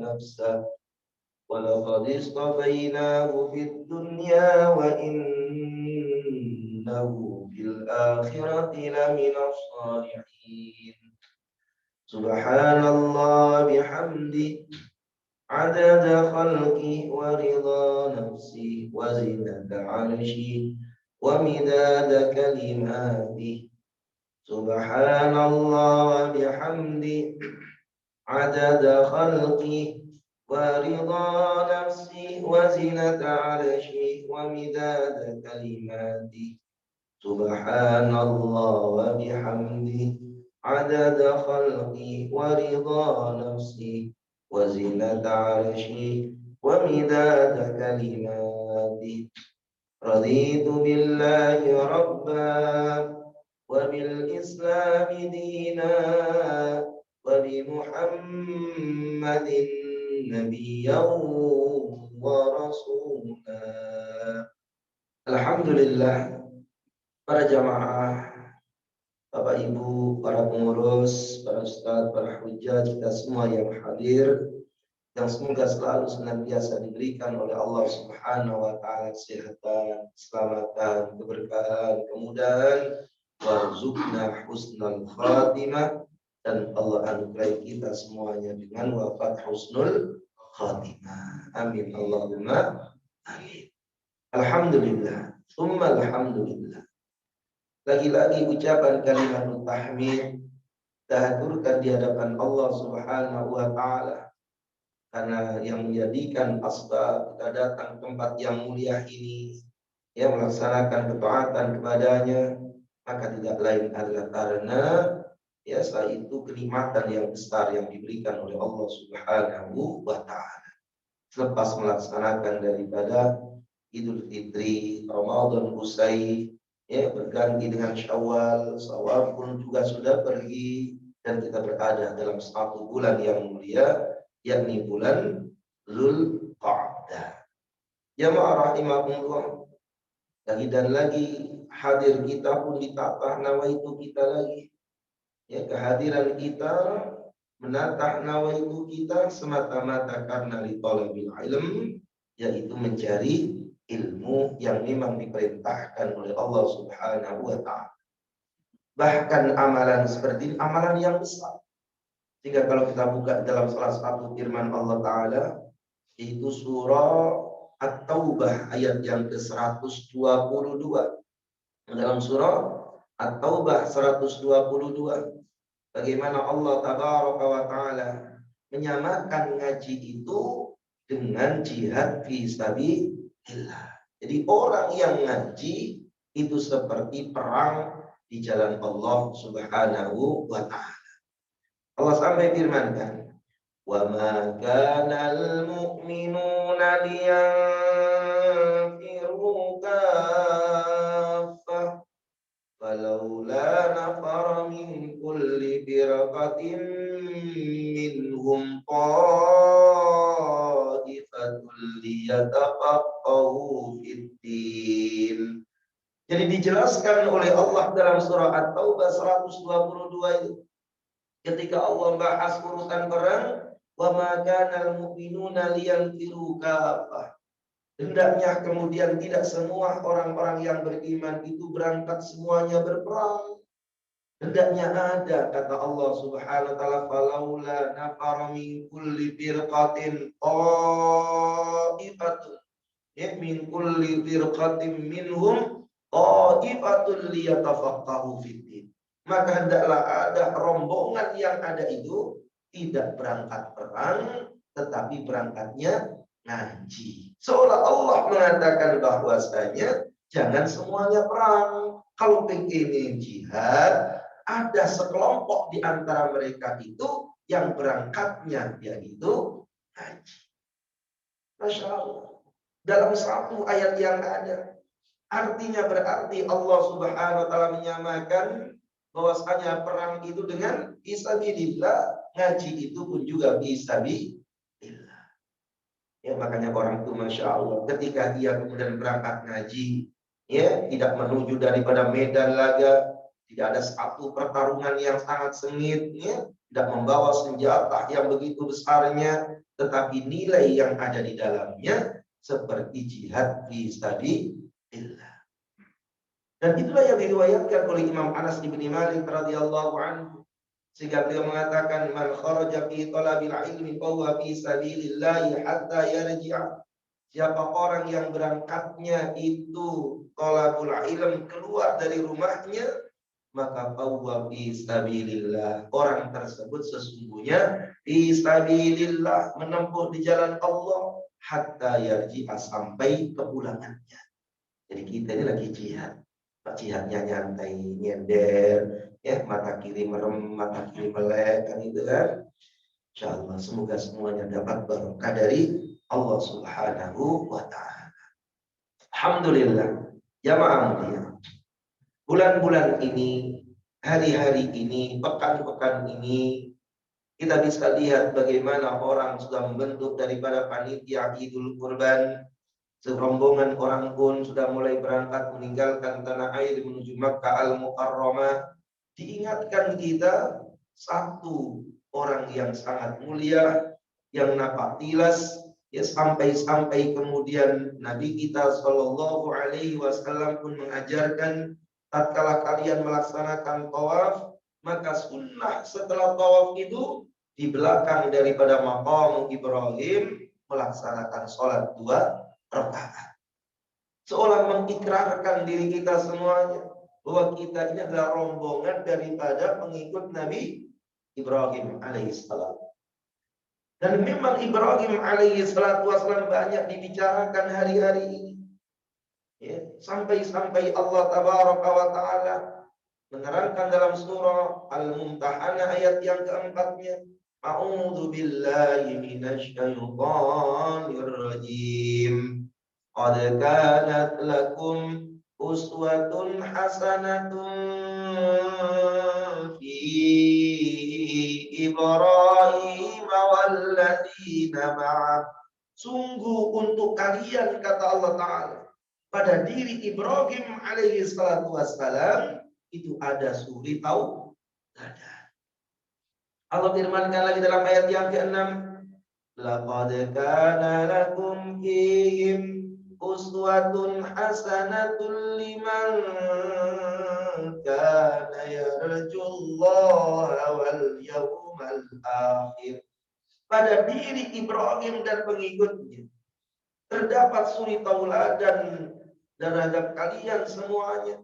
نفسه ولقد اصطفيناه في الدنيا وإنه في الآخرة لمن الصالحين سبحان الله بحمده عدد خلقه ورضا نفسه وزنة عرشه ومداد كلماته سبحان الله بحمده عدد خلقه ورضا نفسه وزنة عرشه ومداد كلماته سبحان الله وبحمده عدد خلقه ورضا نفسه وزنة عرشه ومداد كلماته رضيت بالله ربا وبالإسلام دينا وبمحمد نبيا ورسولا. Alhamdulillah, para jamaah, Bapak Ibu, para pengurus, para ustadz, para hujjah, kita semua yang hadir, yang semoga selalu senantiasa diberikan oleh Allah Subhanahu wa taala kesehatan, keselamatan, keberkahan, kemudahan, warzuqna husnul khatimah, dan Allah anugerahi kita semuanya dengan wafat husnul khatimah. Amin Allahumma amin. Alhamdulillah, tsumma alhamdulillah. Lagi-lagi ucapan kalimat tahmid tahaturkan di hadapan Allah Subhanahu wa taala, karena yang menjadikan asbab kita datang tempat yang mulia ini, yang melaksanakan ketaatan kepadanya, maka tidak lain adalah karena setelah itu kenikmatan yang besar yang diberikan oleh Allah Subhanahu wa taala selepas melaksanakan daripada Idul Fitri, Ramadan usai, berganti dengan Syawal, Syawal pun juga sudah pergi, dan kita berada dalam satu bulan yang mulia, yakni bulan Zulqa'dah. Jamaah rahimakumullah, lagi dan lagi hadir kita pun ditata nawaitu kita lagi. Kehadiran kita menatah nawaitu kita semata-mata karena li talabil ilm, yaitu mencari ilmu yang memang diperintahkan oleh Allah Subhanahu wa taala. Bahkan amalan seperti amalan yang besar. Sehingga kalau kita buka dalam salah satu firman Allah taala, yaitu surah At-Taubah ayat yang ke-122. Dalam surah At-Taubah 122, bagaimana Allah tabaraka wa taala menyamakan ngaji itu dengan jihad fi sabilillah. Jadi orang yang ngaji itu seperti perang di jalan Allah Subhanahu wa taala. Allah sampai firmankan, "Wa ma kana al-mu'minuna liyanfiru kaffah falaula nafara min kulli firqatin minhum liyatafaqahu fid-din." Jadi dijelaskan oleh Allah dalam surah At-Taubah 122 itu, ketika Allah bahas urusan perang, wa ma kana al-mu'minuna liyanfiru kaffah. Hendaknya kemudian tidak semua orang-orang yang beriman itu berangkat semuanya berperang. Hendaknya ada, kata Allah Subhanahu wa taala, falaula nafara min kulli firqatin ta'ifatun, min kulli firqatin minhum ta'ifatun liyatafaqahu fiddin. Maka hendaklah ada rombongan yang ada itu tidak berangkat perang, tetapi berangkatnya ngaji. Seolah Allah mengatakan bahwasanya jangan semuanya perang. Kalau pengen jihad, ada sekelompok di antara mereka itu yang berangkatnya yaitu haji. Masya Allah. Dalam satu ayat yang ada, artinya berarti Allah Subhanahu wa taala menyamakan bahwasanya perang itu dengan fisabilillah, ngaji itu pun juga fisabilillah. Ya, makanya orang itu Masya Allah, ketika dia kemudian berangkat ngaji, tidak menuju daripada medan laga, tidak ada satu pertarungan yang sangat sengit, tidak membawa senjata yang begitu besarnya, tetapi nilai yang ada di dalamnya seperti jihad fi sabilillah. Dan itulah yang diriwayatkan oleh Imam Anas bin Malik radhiyallahu anhu, sehingga beliau mengatakan, man kharaja fi talabil ilmi fa huwa fi sabilillah hatta yarji'a. Siapa orang yang berangkatnya itu talabul ilm, keluar dari rumahnya, maka huwa fi sabilillah. Orang tersebut sesungguhnya fi sabilillah, menempuh di jalan Allah, hatta yarji'a, sampai kepulangannya. Jadi kita ini lagi jihad. Jihadnya nyantai, nyender, ya, mata kiri merem, mata kiri melek, kan itu kan. Insyaallah semoga semuanya dapat berkah dari Allah Subhanahu wa taala. Alhamdulillah, jamaah mulia. Bulan-bulan ini, hari-hari ini, pekan-pekan ini, kita bisa lihat bagaimana orang sudah membentuk daripada panitia Idul Kurban. Serombongan orang pun sudah mulai berangkat meninggalkan tanah air menuju Makkah Al-Mukarramah. Diingatkan kita satu orang yang sangat mulia, yang napak tilas, ya, sampai kemudian Nabi kita Shallallahu Alaihi Wasallam pun mengajarkan, tatkala kalian melaksanakan tawaf, maka sunnah setelah tawaf itu di belakang daripada maqam Ibrahim melaksanakan sholat 2 rakaat. Seolah mengikrarkan diri kita semuanya bahwa kita ini adalah rombongan daripada pengikut Nabi Ibrahim alaihissalam. Dan memang Ibrahim alaihissalam banyak dibicarakan hari-hari ini, ya, sampai Allah tabaraka wa taala menerangkan dalam surah Al-Mumtahanah ayat yang keempatnya, a'udzu billahi minasy syaithanir rajim. Qad kanat lakum uswatun hasanatun fi Ibrahim walladzina ma'ah. Sungguh untuk kalian, kata Allah Ta'ala, pada diri Ibrahim alaihi salatu wassalam itu ada suri tauladan. Allah firmankan lagi dalam ayat yang ke-6, laqad kana lakum fihim uswatun hasanatun liman kana yarjullaha wal yawmal akhir. Pada diri Ibrahim dan pengikutnya terdapat suri tauladan terhadap kalian semuanya.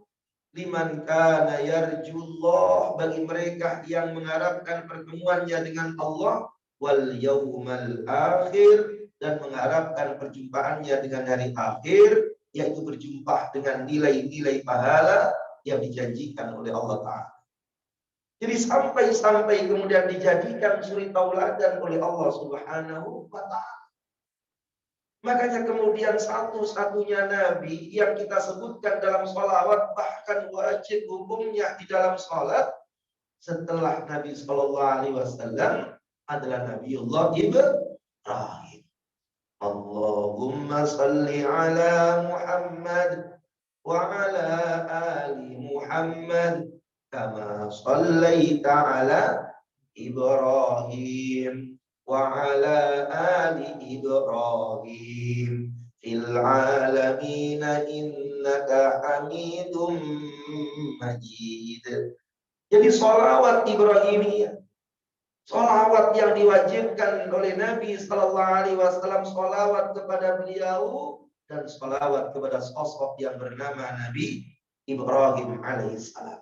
Liman kana yarjullah, bagi mereka yang mengharapkan pertemuannya dengan Allah, wal yaumal akhir, dan mengharapkan perjumpaannya dengan hari akhir, yaitu berjumpa dengan nilai-nilai pahala yang dijanjikan oleh Allah Ta'ala. Jadi sampai kemudian dijadikan suri tauladan oleh Allah Subhanahu wa Ta'ala. Makanya kemudian satu-satunya Nabi yang kita sebutkan dalam sholawat, bahkan wajib hukumnya di dalam sholat setelah Nabi Shallallahu Alaihi Wasallam adalah Nabiullah Ibrahim. Allahumma salli ala Muhammad wa ala ali Muhammad kama sallaita ala Ibrahim wa ala ali Ibrahim fil alamin innaka Hamidum Majid. Jadi sholawat Ibrahimiyah, sholawat yang diwajibkan oleh Nabi Sallallahu Alaihi Wasallam, sholawat kepada beliau dan sholawat kepada sosok yang bernama Nabi Ibrahim alaihissalam.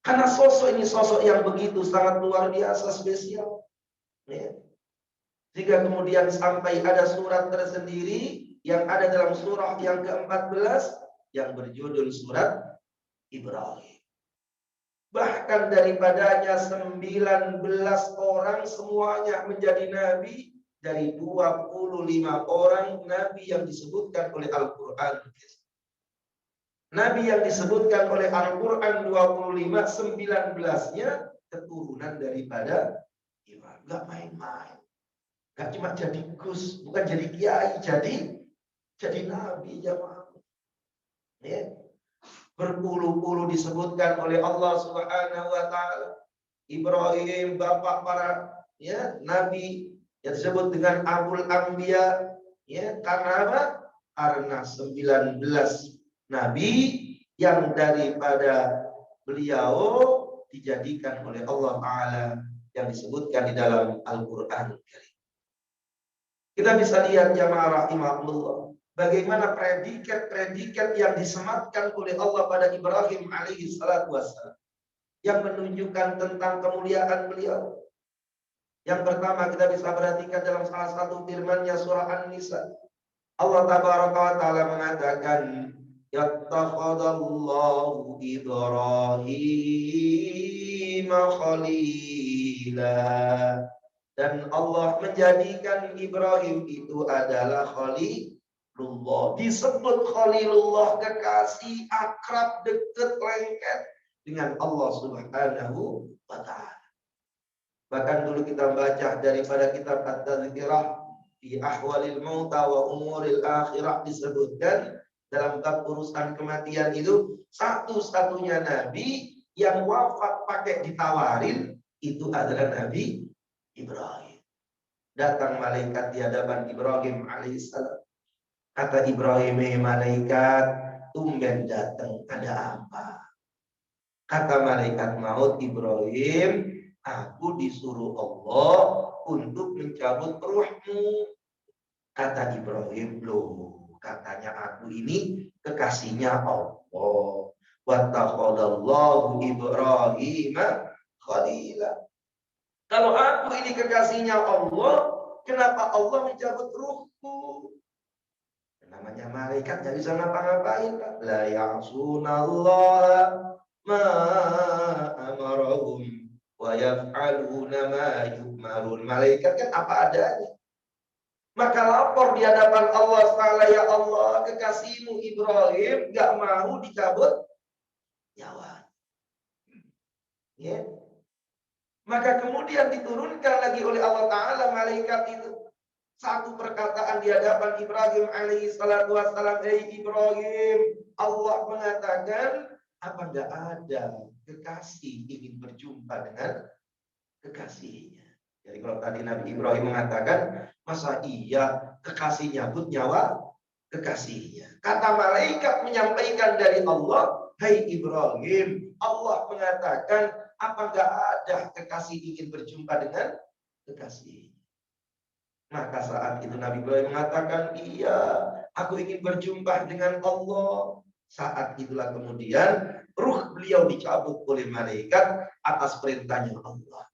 Karena sosok ini sosok yang begitu sangat luar biasa spesial, ya. Jika kemudian sampai ada surat tersendiri yang ada dalam surah yang ke-14 yang berjudul surat Ibrahim. Bahkan daripadanya 19 orang semuanya menjadi nabi dari 25 orang nabi yang disebutkan oleh Al-Quran. Nabi yang disebutkan oleh Al-Quran 25, 19-nya keturunan daripada Ibrahim. Gak main-main. Gak cuma jadi gus, bukan jadi kiai, jadi nabi jamaah. Ya. Berpuluh-puluh disebutkan oleh Allah Subhanahu wa taala. Ibrahim bapak para nabi yang disebut dengan Abul Anbiya, karena apa? Karena 19 nabi yang daripada beliau dijadikan oleh Allah Ta'ala yang disebutkan di dalam Al-Quran. Kita bisa lihat jamaah rahimahullah, bagaimana predikat-predikat yang disematkan oleh Allah pada Ibrahim alaihi salatu wassalam yang menunjukkan tentang kemuliaan beliau. Yang pertama kita bisa perhatikan dalam salah satu firman-Nya surah An-Nisa. Allah tabaraka wa taala mengatakan, yattakhadallahu Ibrahim khalila. Dan Allah menjadikan Ibrahim itu adalah Khalilullah. Disebut Khalilullah, kekasih, akrab, dekat, lengket dengan Allah Subhanahu wa ta'ala. Bahkan dulu kita baca daripada kitab At-Tadhkirah fi Ahwalil Mauta wa Umuril Akhirah, disebutkan dalam bab urusan kematian itu satu-satunya nabi yang wafat pakai ditawarin itu adalah Nabi Ibrahim. Datang malaikat di hadapan Ibrahim alaihissalam. Kata Ibrahim, malaikat, tumben datang, ada apa? Kata malaikat maut, Ibrahim, aku disuruh Allah untuk mencabut ruhmu. Kata Ibrahim, loh, katanya aku ini kekasihnya Allah. Wattakhadallahu Ibrahim khalila. Kalau aku ini kekasihnya Allah, kenapa Allah mencabut ruhku? Namanya malaikat nggak bisa ngapa-ngapain. La ya'sunallaha ma amarahum wa yaf'aluna ma yu'marun. Malaikat kan apa adanya. Maka lapor di hadapan Allah Ta'ala, ya Allah, kekasihmu Ibrahim nggak mau dicabut nyawa. Ya. Maka kemudian diturunkan lagi oleh Allah Ta'ala malaikat itu. Satu perkataan di hadapan Ibrahim alaihi salatu wassalam. Hei Ibrahim, Allah mengatakan, apa enggak ada kekasih ingin berjumpa dengan kekasihnya. Jadi kalau tadi Nabi Ibrahim mengatakan, masa iya kekasih nyabut nyawa kekasihnya. Kata malaikat menyampaikan dari Allah, hei Ibrahim, Allah mengatakan, apa enggak ada kekasih ingin berjumpa dengan kekasih. Maka saat itu Nabi Ibrahim mengatakan, iya, aku ingin berjumpa dengan Allah. Saat itulah kemudian ruh beliau dicabut oleh malaikat atas perintahnya Allah.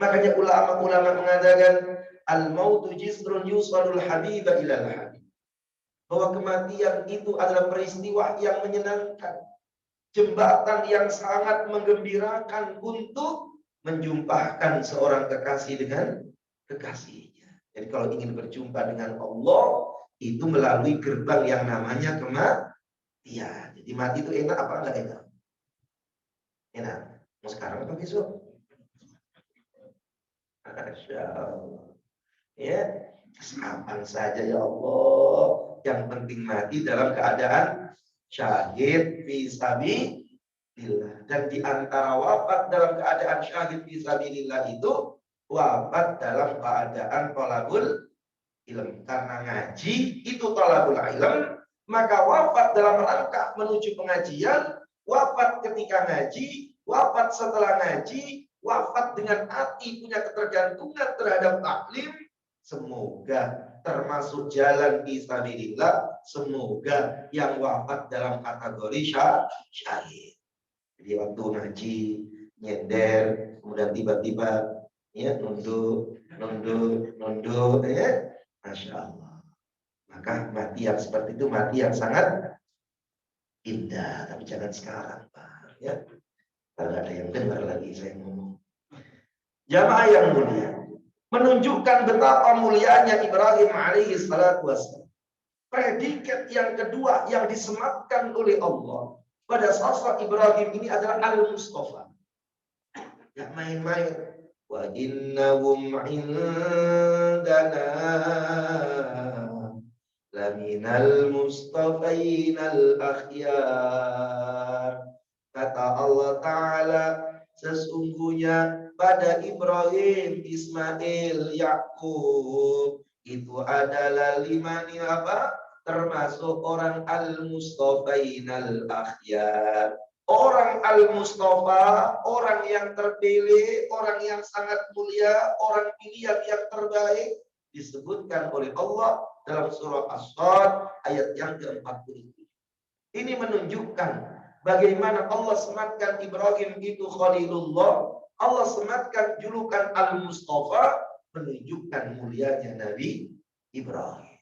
Makanya ulama-ulama mengatakan, al-mautu jisrun yusalul habiba ilal habib. Bahwa kematian itu adalah peristiwa yang menyenangkan. Jembatan yang sangat menggembirakan untuk menjumpakan seorang kekasih dengan kekasihnya. Jadi kalau ingin berjumpa dengan Allah, itu melalui gerbang yang namanya kematian. Jadi mati itu enak apa enggak enak? Enak. Mau sekarang atau besok? Masya Allah. Ya, kapan saja ya Allah. Yang penting mati dalam keadaan syahid fisabilillah. Dan di antara wafat dalam keadaan syahid fisabilillah itu wafat dalam keadaan thalabul ilm. Karena ngaji itu thalabul ilm, maka wafat dalam rangka menuju pengajian, wafat ketika ngaji, wafat setelah ngaji, wafat dengan hati punya ketergantungan terhadap taklim. Semoga termasuk jalan fisabilillah, semoga yang wafat dalam kategori syahid. Jadi waktu ngaji nyender, kemudian tiba-tiba nunduk, ya, Masya Allah. Maka mati yang seperti itu mati yang sangat indah, tapi jangan sekarang, Pak. Ya, kalau ada yang dengar lagi saya ngomong. Jamaah yang mulia, menunjukkan betapa mulianya Ibrahim alaihi salatu wassalam. Predikat yang kedua yang disematkan oleh Allah pada sosok Ibrahim ini adalah Al-Mustafa. Gak main-main. Wa innahum indana laminal mustafainal akhyar. Kata Allah Ta'ala, sesungguhnya pada Ibrahim, Ismail, Yakub itu adalah limani apa? Termasuk orang al-mustafainal akhyar. Orang al-mustafa, orang yang terpilih, orang yang sangat mulia, orang pilihan yang terbaik disebutkan oleh Allah dalam surah As-Sad ayat yang ke-40. Ini menunjukkan bagaimana Allah sematkan Ibrahim itu Khalilullah. Allah sematkan julukan Al-Mustafa menunjukkan mulianya Nabi Ibrahim.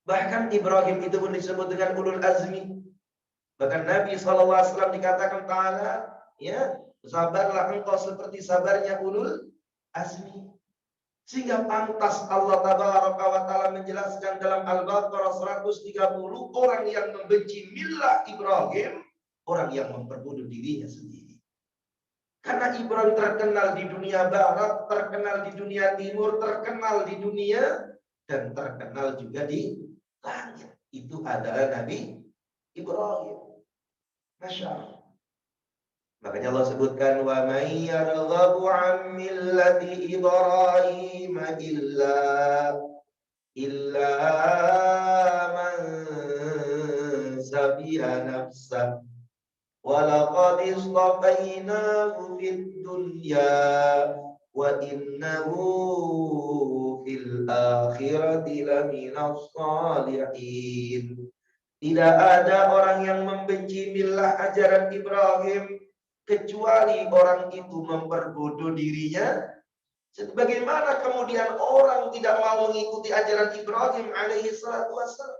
Bahkan Ibrahim itu pun disebut dengan ulul azmi. Bahkan Nabi SAW dikatakan ta'ala, ya, sabarlah engkau seperti sabarnya ulul azmi. Sehingga pantas Allah Tabaraka wa Ta'ala menjelaskan dalam Al-Baqarah 130, orang yang membenci millah Ibrahim, orang yang memperbunuh dirinya sendiri. Karena Ibrahim terkenal di dunia barat, terkenal di dunia timur, terkenal di dunia, dan terkenal juga di langit. Itu adalah Nabi Ibrahim. Masya Allah. Makanya Allah sebutkan wa may yarghabu 'an millati Ibrahim illa man safiha nafsah wa laqad istafainahu fid dunya wa innahu fil akhirati laminas shalihin. Tidak ada orang yang membenci millah ajaran Ibrahim kecuali orang itu memperbodoh dirinya. Bagaimana kemudian orang tidak mau mengikuti ajaran Ibrahim alaihi salatu wassalam?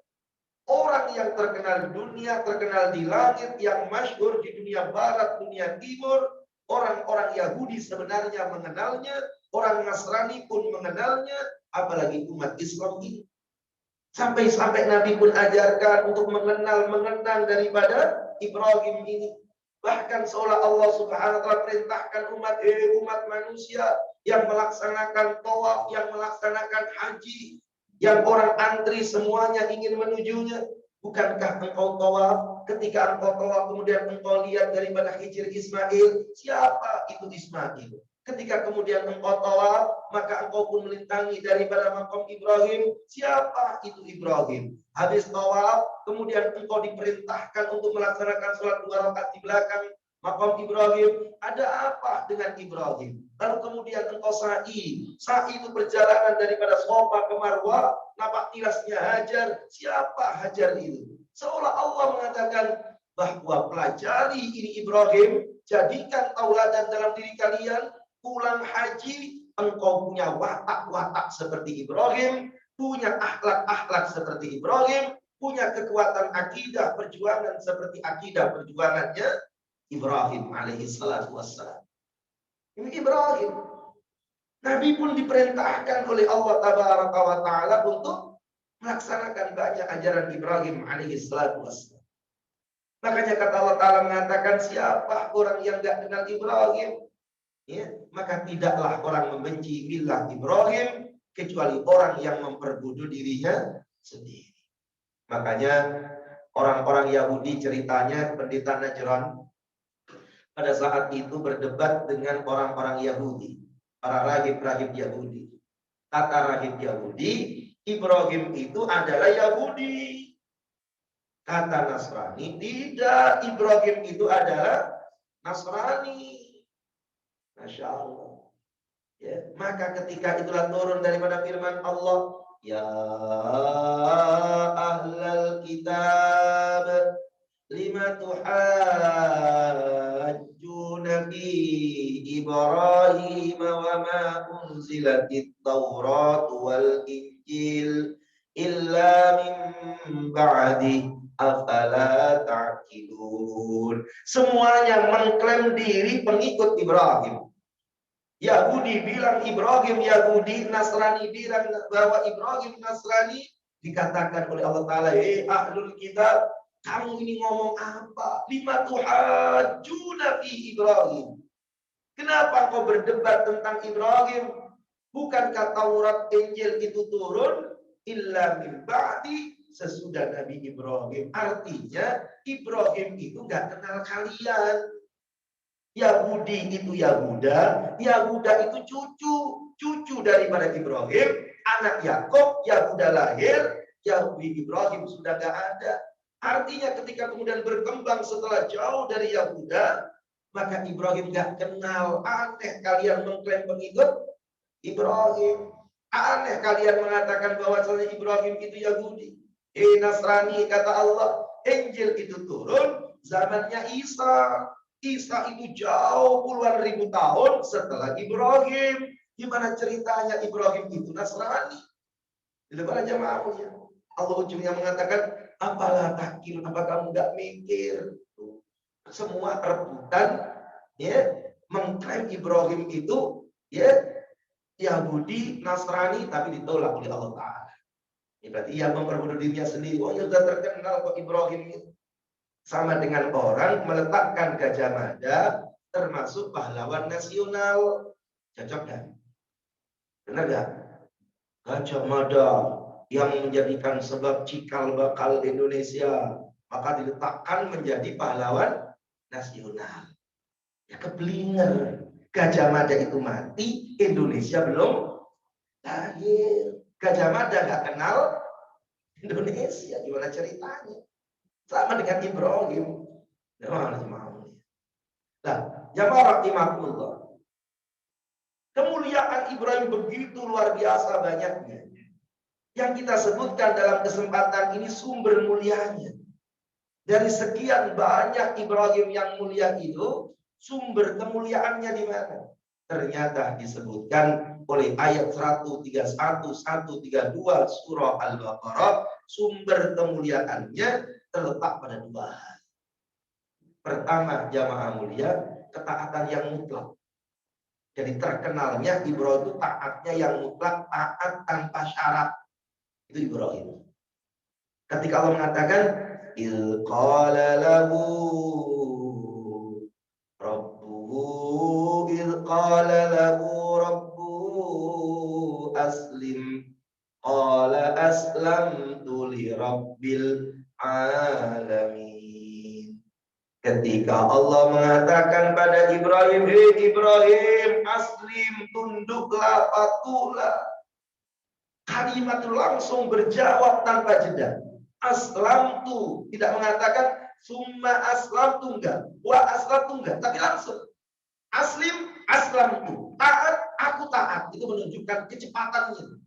Orang yang terkenal di dunia, terkenal di langit, yang masyhur di dunia barat, dunia timur, orang-orang Yahudi sebenarnya mengenalnya, orang Nasrani pun mengenalnya, apalagi umat Islam ini. Sampai-sampai Nabi pun ajarkan untuk mengenang daripada Ibrahim ini. Bahkan seolah Allah Subhanahu wa Ta'ala perintahkan umat manusia yang melaksanakan tawaf, yang melaksanakan haji, yang orang antri semuanya ingin menujunya. Bukankah engkau tawaf? Ketika engkau tawaf kemudian engkau lihat daripada hijir Ismail, siapa itu Ismail? Ketika kemudian engkau tawaf, maka engkau pun melintangi daripada makam Ibrahim. Siapa itu Ibrahim? Habis tawaf, kemudian engkau diperintahkan untuk melaksanakan sholat 2 rakaat di belakang makam Ibrahim. Ada apa dengan Ibrahim? Lalu kemudian engkau sa'i. Sa'i itu perjalanan daripada Safa ke Marwah. Napak tilasnya Hajar. Siapa Hajar itu? Seolah Allah mengatakan bahwa pelajari ini Ibrahim, jadikan tauladan dalam diri kalian. Pulang haji, engkau punya watak-watak seperti Ibrahim, punya akhlak-akhlak seperti Ibrahim, punya kekuatan akidah perjuangan seperti akidah perjuangannya Ibrahim alaihi salatu wassalam. Ini Ibrahim. Nabi pun diperintahkan oleh Allah Tabaraka wa Ta'ala untuk melaksanakan banyak ajaran Ibrahim alaihi salatu wassalam. Makanya kata Allah Ta'ala mengatakan, siapa orang yang tidak kenal Ibrahim? Ya, maka tidaklah orang membenci millah Ibrahim kecuali orang yang memperbodoh dirinya sendiri. Makanya orang-orang Yahudi ceritanya pendeta Najran pada saat itu berdebat dengan orang-orang Yahudi, para rahib-rahib Yahudi. Kata rahib Yahudi, Ibrahim itu adalah Yahudi. Kata Nasrani, tidak, Ibrahim itu adalah Nasrani. Masya Allah. Ya, maka ketika itulah turun daripada firman Allah, ya ahlal kitab lima tuhajjuna fi Ibrahim wa ma unzilatit Taurat wal Injil illa min ba'di afala ta'qilun. Semuanya mengklaim diri pengikut Ibrahim. Yahudi bilang Ibrahim Yahudi, Nasrani bilang bahwa Ibrahim Nasrani. Dikatakan oleh Allah Ta'ala, ahlul kitab, kamu ini ngomong apa? Lima tuhajjuna fi Ibrahim. Kenapa kau berdebat tentang Ibrahim? Bukankah Taurat Injil itu turun? Illa min ba'di, sesudah Nabi Ibrahim. Artinya Ibrahim itu nggak kenal kalian. Yahudi itu Yahuda, Yahuda itu cucu daripada Ibrahim, anak Yakub, Yahuda lahir, Yahudi Ibrahim sudah gak ada. Artinya ketika kemudian berkembang setelah jauh dari Yahuda, maka Ibrahim gak kenal. Aneh kalian mengklaim pengikut Ibrahim. Aneh kalian mengatakan bahwasanya Ibrahim itu Yahudi. Nasrani, kata Allah, Injil itu turun zamannya Isa. Isa itu jauh puluhan ribu tahun setelah Ibrahim. Gimana ceritanya Ibrahim itu Nasrani? Tidak para jamaah mulia. Allah ujungnya mengatakan, apalah takil, apa kamu nggak mikir? Semua rebutan, ya, mengklaim Ibrahim itu, ya, Yahudi, Nasrani, tapi ditolak oleh Allah Taala. Ini berarti ia memperbodoh dirinya sendiri. Oh, ya sudah terkenal kok Ibrahim itu. Sama dengan orang meletakkan Gajah Mada termasuk pahlawan nasional. Cocok kan? Benar gak? Gajah Mada yang menjadikan sebab cikal bakal Indonesia, maka diletakkan menjadi pahlawan nasional. Ya keblinger. Gajah Mada itu mati, Indonesia belum lahir. Gajah Mada gak kenal Indonesia. Gimana ceritanya? Sama dengan Ibrahim. Nah, jamaah rahimahullah. Kemuliaan Ibrahim begitu luar biasa banyaknya. Yang kita sebutkan dalam kesempatan ini sumber mulianya. Dari sekian banyak Ibrahim yang mulia itu, sumber kemuliaannya di mana? Ternyata disebutkan oleh ayat 131, 132 surah Al-Baqarah, sumber kemuliaannya terletak pada dua hal. Pertama, jamaah mulia, ketaatan yang mutlak. Jadi terkenalnya Ibrahim itu taatnya yang mutlak, taat tanpa syarat. Itu Ibrahim. Ketika Allah mengatakan, il qala lahu rabbuhu, il qala lahu rabbuhu aslim, qala aslamtu li rabbil alamin. Ketika Allah mengatakan pada Ibrahim, hei Ibrahim, aslim, tunduklah, patuhlah. Kalimat itu langsung berjawab tanpa jeda. Aslamtu, tidak mengatakan summa aslamtu, enggak, wa aslamtu, enggak, tapi langsung aslim, aslamtu, taat, aku taat. Itu menunjukkan kecepatannya.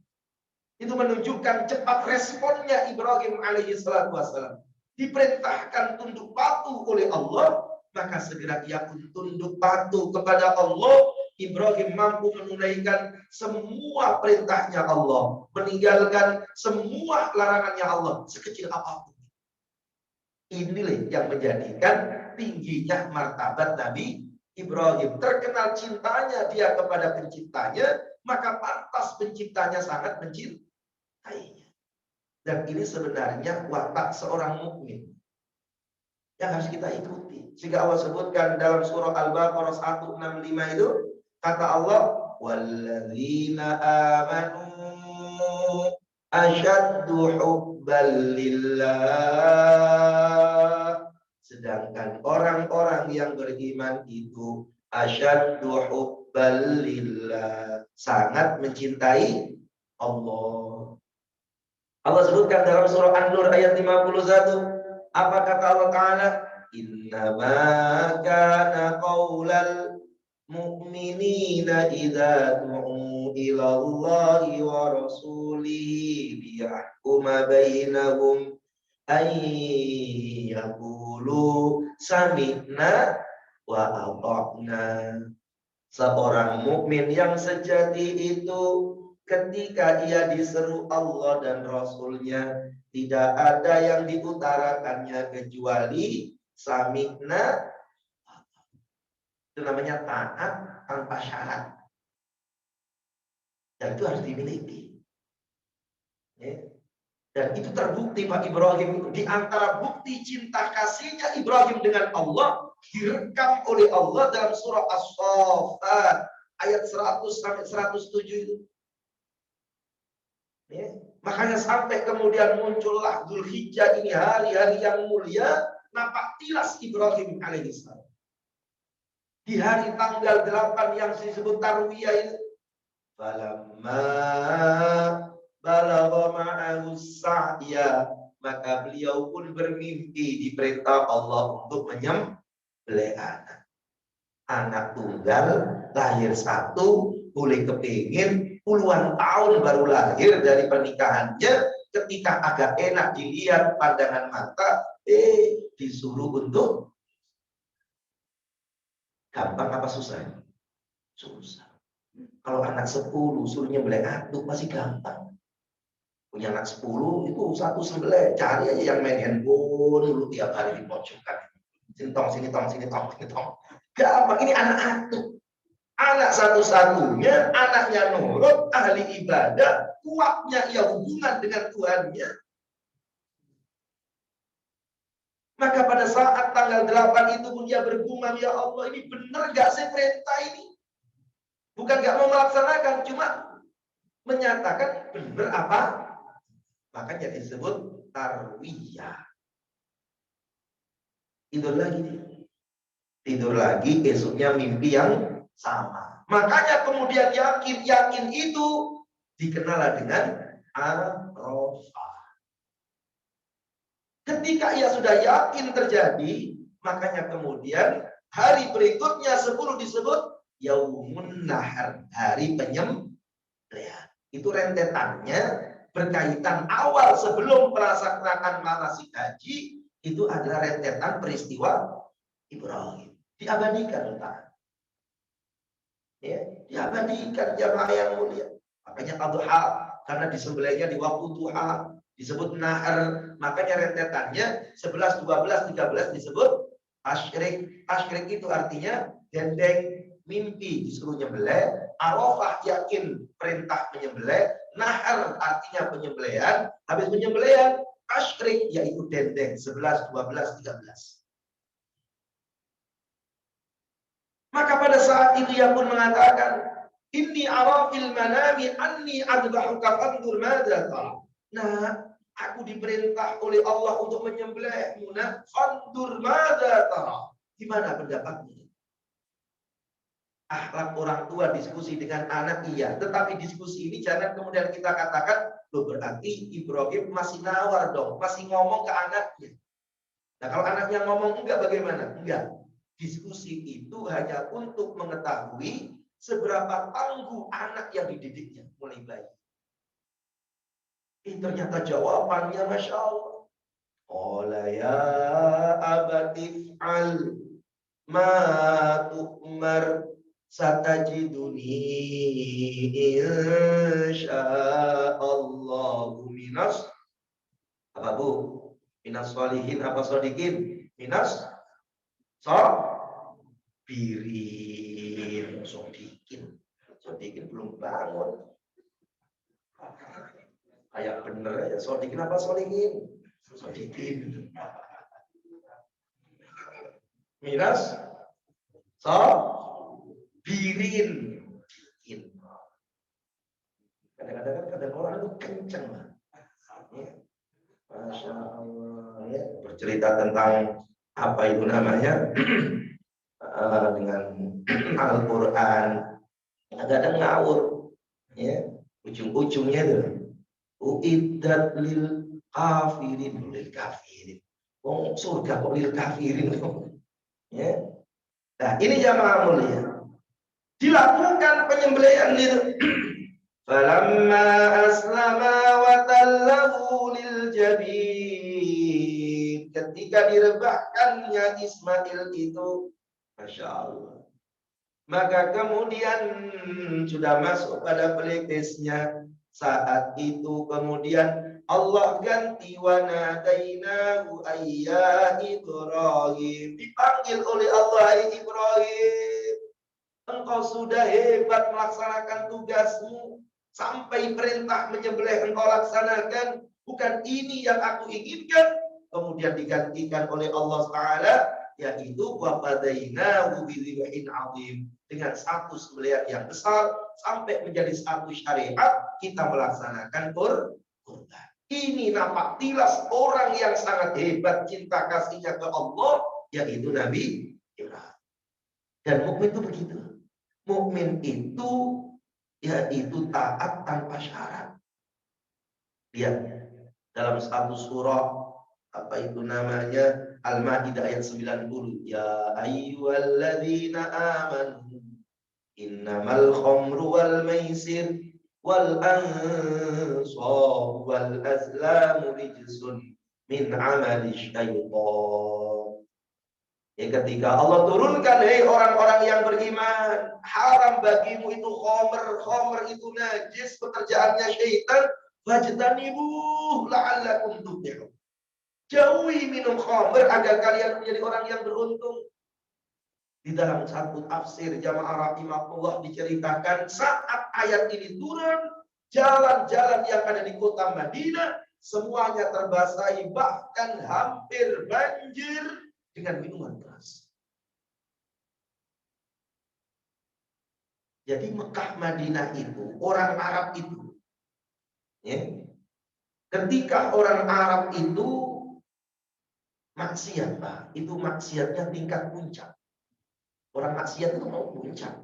Itu menunjukkan cepat responnya Ibrahim alaihi salatu wassalam. Diperintahkan tunduk patuh oleh Allah, maka segera ia pun tunduk patuh kepada Allah. Ibrahim mampu menunaikan semua perintahnya Allah, meninggalkan semua larangannya Allah, sekecil apapun. Inilah yang menjadikan tingginya martabat Nabi Ibrahim. Terkenal cintanya dia kepada penciptanya, maka pantas penciptanya sangat mencintainya. Dan ini sebenarnya watak seorang mukmin yang harus kita ikuti. Sehingga Allah sebutkan dalam surah Al-Baqarah 165 itu, kata Allah, walladzina amanu asyaddu hubban lillah. Sedangkan orang-orang yang beriman itu asyaddu hubban lillah, sangat mencintai Allah. Allah sebutkan dalam surah An-Nur ayat 51. Apa kata Allah Ta'ala? Innama kana qaulal mu'minina idza du'u ila Allahi wa rasulihi liyahkuma bainahum ay yaqulu sami'na wa ata'na. Seorang mukmin yang sejati itu ketika ia diseru Allah dan Rasulnya, tidak ada yang diutarakannya kecuali sami'na. Itu namanya taat tanpa syarat. Dan itu harus dimiliki. Ya. Dan itu terbukti Pak Ibrahim. Di antara bukti cinta kasihnya Ibrahim dengan Allah, direkam oleh Allah dalam surah As-Saffat ayat 100 sampai 107 itu. Ya. Makanya sampai kemudian muncullah Dzulhijjah ini, hari-hari yang mulia, nampak tilas Ibrahim alaihissalam. di hari tanggal 8 yang disebut tarwiyah itu. Falamma balagha ma'ahu sa'ya, maka beliau pun bermimpi diperintah Allah untuk menyembelih anak. Anak tunggal lahir satu, boleh kepingin puluhan tahun baru lahir dari pernikahannya, ketika agak enak dilihat pandangan mata, disuruh untuk gampang apa susah? Susah. Kalau anak 10 suruh nyembelih aduk masih gampang. Punya anak 10 itu satu sembelih, cari aja yang main handphone dulu tiap hari di pojokan. Sini tong, sini tong, sini tong, sini tong. Gampang, ini anak aduk. Anak satu-satunya, anaknya nurut, ahli ibadah, kuatnya ia hubungan dengan Tuhannya. Maka pada saat tanggal 8 itu pun dia bergumam, ya Allah, ini benar gak sih perintah ini? Bukan gak mau melaksanakan, cuma menyatakan benar apa? Makanya disebut tarwiyah. Tidur lagi. Tidur lagi, esoknya mimpi yang sama. Makanya kemudian yakin itu dikenal dengan Arafah. Ketika ia sudah yakin terjadi, makanya kemudian hari berikutnya 10 disebut Yaumun Nahar, hari penyembelihan. Itu rentetannya berkaitan awal sebelum melaksanakan manasik haji, itu adalah rentetan peristiwa Ibrahim. Diabadikan entah. Ya, diabadikan jamaah yang mulia. Makanya adha, karena disembelihnya di waktu duha, disebut nahar. Makanya rentetannya 11, 12, 13 disebut asyrik. Asyrik itu artinya dendeng, mimpi disuruh nyembelih, Arafah yakin perintah menyembelih, nahar artinya penyembelihan, habis penyembelihan asyrik yaitu dendeng 11, 12, 13. Maka pada saat itu ia pun mengatakan, inni arafil manami anni adbahuka fandur madza tara. Nah, aku diperintah oleh Allah untuk menyembelihmu. Nah, fandur madza tara. Gimana pendapatmu? Akhlak orang tua diskusi dengan anak iya, tetapi diskusi ini jangan kemudian kita katakan, loh berarti Ibrahim masih nawar dong, masih ngomong ke anaknya. Nah, kalau anaknya ngomong enggak bagaimana? Enggak. Diskusi itu hanya untuk mengetahui seberapa tangguh anak yang dididiknya mulai bayi. Ternyata jawabannya Masya Allah. Qala ya abati fa'al ma tu'mar satajiduni insyaallahu minas apa bu? Minas sholihin apa shodikin? Minas birin, sodikin belum bangun. Kayak bener ya, sodikin apa solikin? Sodikin. Minas, birin. Kadang-kadang kadang orang itu kenceng lah. Masya Allah. Ya, bercerita tentang apa itu namanya? Dengan Al-Quran, kadang ngawur, ya ujung-ujungnya itu uiddat lil kafirin, oh surga kok lil kafirin, ya. Nah ini jamaah mulia, dilakukan penyembelihan lil falamma aslama wa tallahu lil jabin, ketika direbahkannya Ismail itu, Masya Allah. Maka kemudian sudah masuk pada pelipisnya. Saat itu kemudian Allah ganti wa nadainahu ayya Ibrahim. Dipanggil oleh Allah, Ibrahim, engkau sudah hebat melaksanakan tugasmu. Sampai perintah menyembelih engkau laksanakan. Bukan ini yang aku inginkan. Kemudian digantikan oleh Allah Ta'ala, yaitu wafadainahu bidzibhin azim, dengan satu sembelihan yang besar sampai menjadi satu syariat kita melaksanakan kurban. Ini nampak tilas orang yang sangat hebat cinta kasihnya ke Allah, yaitu Nabi Ibrahim. Dan mukmin itu begitu. Mukmin itu yaitu taat tanpa syarat. Lihat dalam satu surah apa itu namanya Al-Maidah ayat 90. Ya ayyuhalladzina amanu innamal khamru wal maisir wal ansab wal azlamu rijsun min amali syaitan. Ya, ketika Allah turunkan, hei orang-orang yang beriman, haram bagimu itu khomer itu najis, pekerjaannya syaitan, fajtanibuh la'allakum tuflihun. Jauhi minum khomer agar kalian menjadi orang yang beruntung. Di dalam satu tafsir Jamaah rahimahullah diceritakan saat ayat ini turun, jalan-jalan yang ada di kota Madinah semuanya terbasahi, bahkan hampir banjir dengan minuman keras. Jadi Mekah Madinah itu, orang Arab itu, ya, ketika orang Arab itu maksiat, Pak, itu maksiatnya tingkat puncak. Orang maksiat itu mau puncak.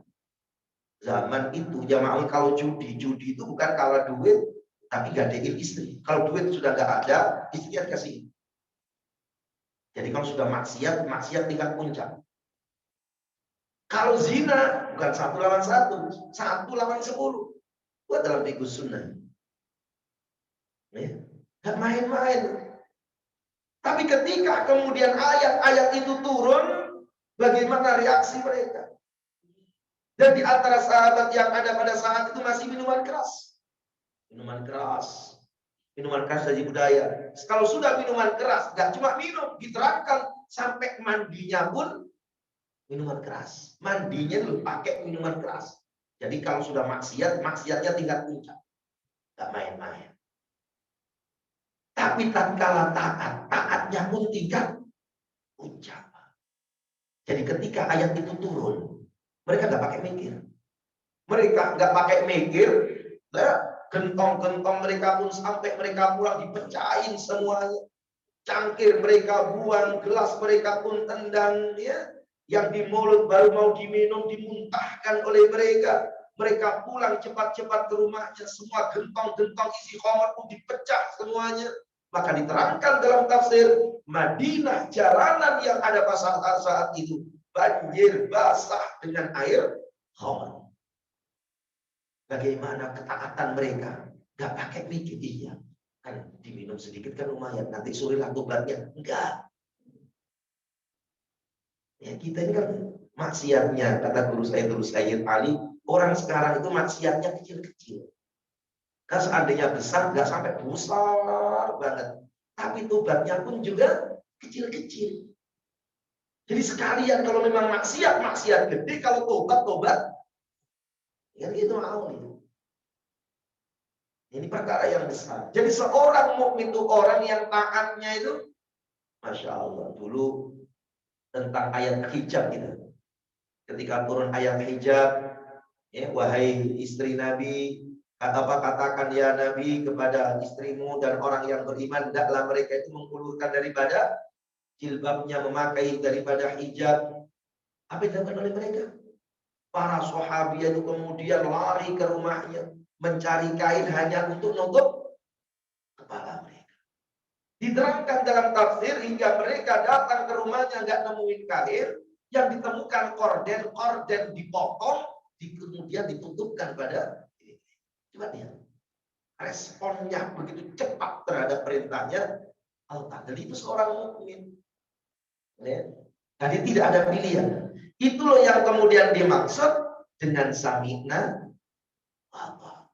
Zaman itu jamaah kalau judi itu bukan kalah duit, tapi gadein istri. Kalau duit sudah nggak ada, istrinya kasih. Jadi kalau sudah maksiat tingkat puncak. Kalau zina bukan 1 lawan 1, 1 lawan 10. Buat dalam fikih sunnah. Ya, nggak main-main. Tapi ketika kemudian ayat-ayat itu turun, bagaimana reaksi mereka? Dan di antara sahabat yang ada pada saat itu masih minuman keras. Minuman keras dari budaya. Kalau sudah minuman keras, nggak cuma minum, diterangkan sampai mandinya pun minuman keras. Mandinya dulu pakai minuman keras. Jadi kalau sudah maksiatnya tingkat puncak. Nggak main-main. Tapi tatkala taatnya pun tingkat puncak. Jadi ketika ayat itu turun, mereka nggak pakai mikir. Gentong-gentong mereka pun sampai mereka pulang dipecahin semuanya. Cangkir mereka buang, gelas mereka pun tendang, ya. Yang di mulut baru mau diminum dimuntahkan oleh mereka. Mereka pulang cepat-cepat ke rumahnya, semua gentong-gentong isi khamr pun dipecah semuanya. Maka diterangkan dalam tafsir, Madinah jalanan yang ada pada saat itu banjir basah dengan air khamr. Bagaimana ketaatan mereka? Gak pakai mikir, iya. Kan diminum sedikit kan lumayan, nanti sore lah tobatnya. Enggak. Ya, kita ini kan maksiatnya, kata guru Sayyid Ali, orang sekarang itu maksiatnya kecil-kecil. Kan seandainya besar, nggak sampai besar banget. Tapi tobatnya pun juga kecil-kecil. Jadi sekalian kalau memang maksiat gede, kalau tobat. Ya gitu mau nih. Ini perkara yang besar. Jadi seorang mukmin itu orang yang taatnya itu, Masya Allah, dulu tentang ayat hijab gitu. Ketika turun ayat hijab, ya, wahai istri Nabi, katakan ya Nabi kepada istrimu dan orang yang beriman, hendaklah mereka itu mengulurkan daripada jilbabnya, memakai daripada hijab. Apa yang dilakukan oleh mereka? Para sahabat itu kemudian lari ke rumahnya, mencari kain hanya untuk nutup kepala mereka. Diterangkan dalam tafsir hingga mereka datang ke rumahnya nggak nemuin kain, yang ditemukan korden dipotong, kemudian ditutupkan pada ini. Coba lihat, responnya begitu cepat terhadap perintahnya Allah. Jadi itu seorang mukmin. Ya. Jadi tidak ada pilihan. Itu loh yang kemudian dimaksud dengan sami'na wa.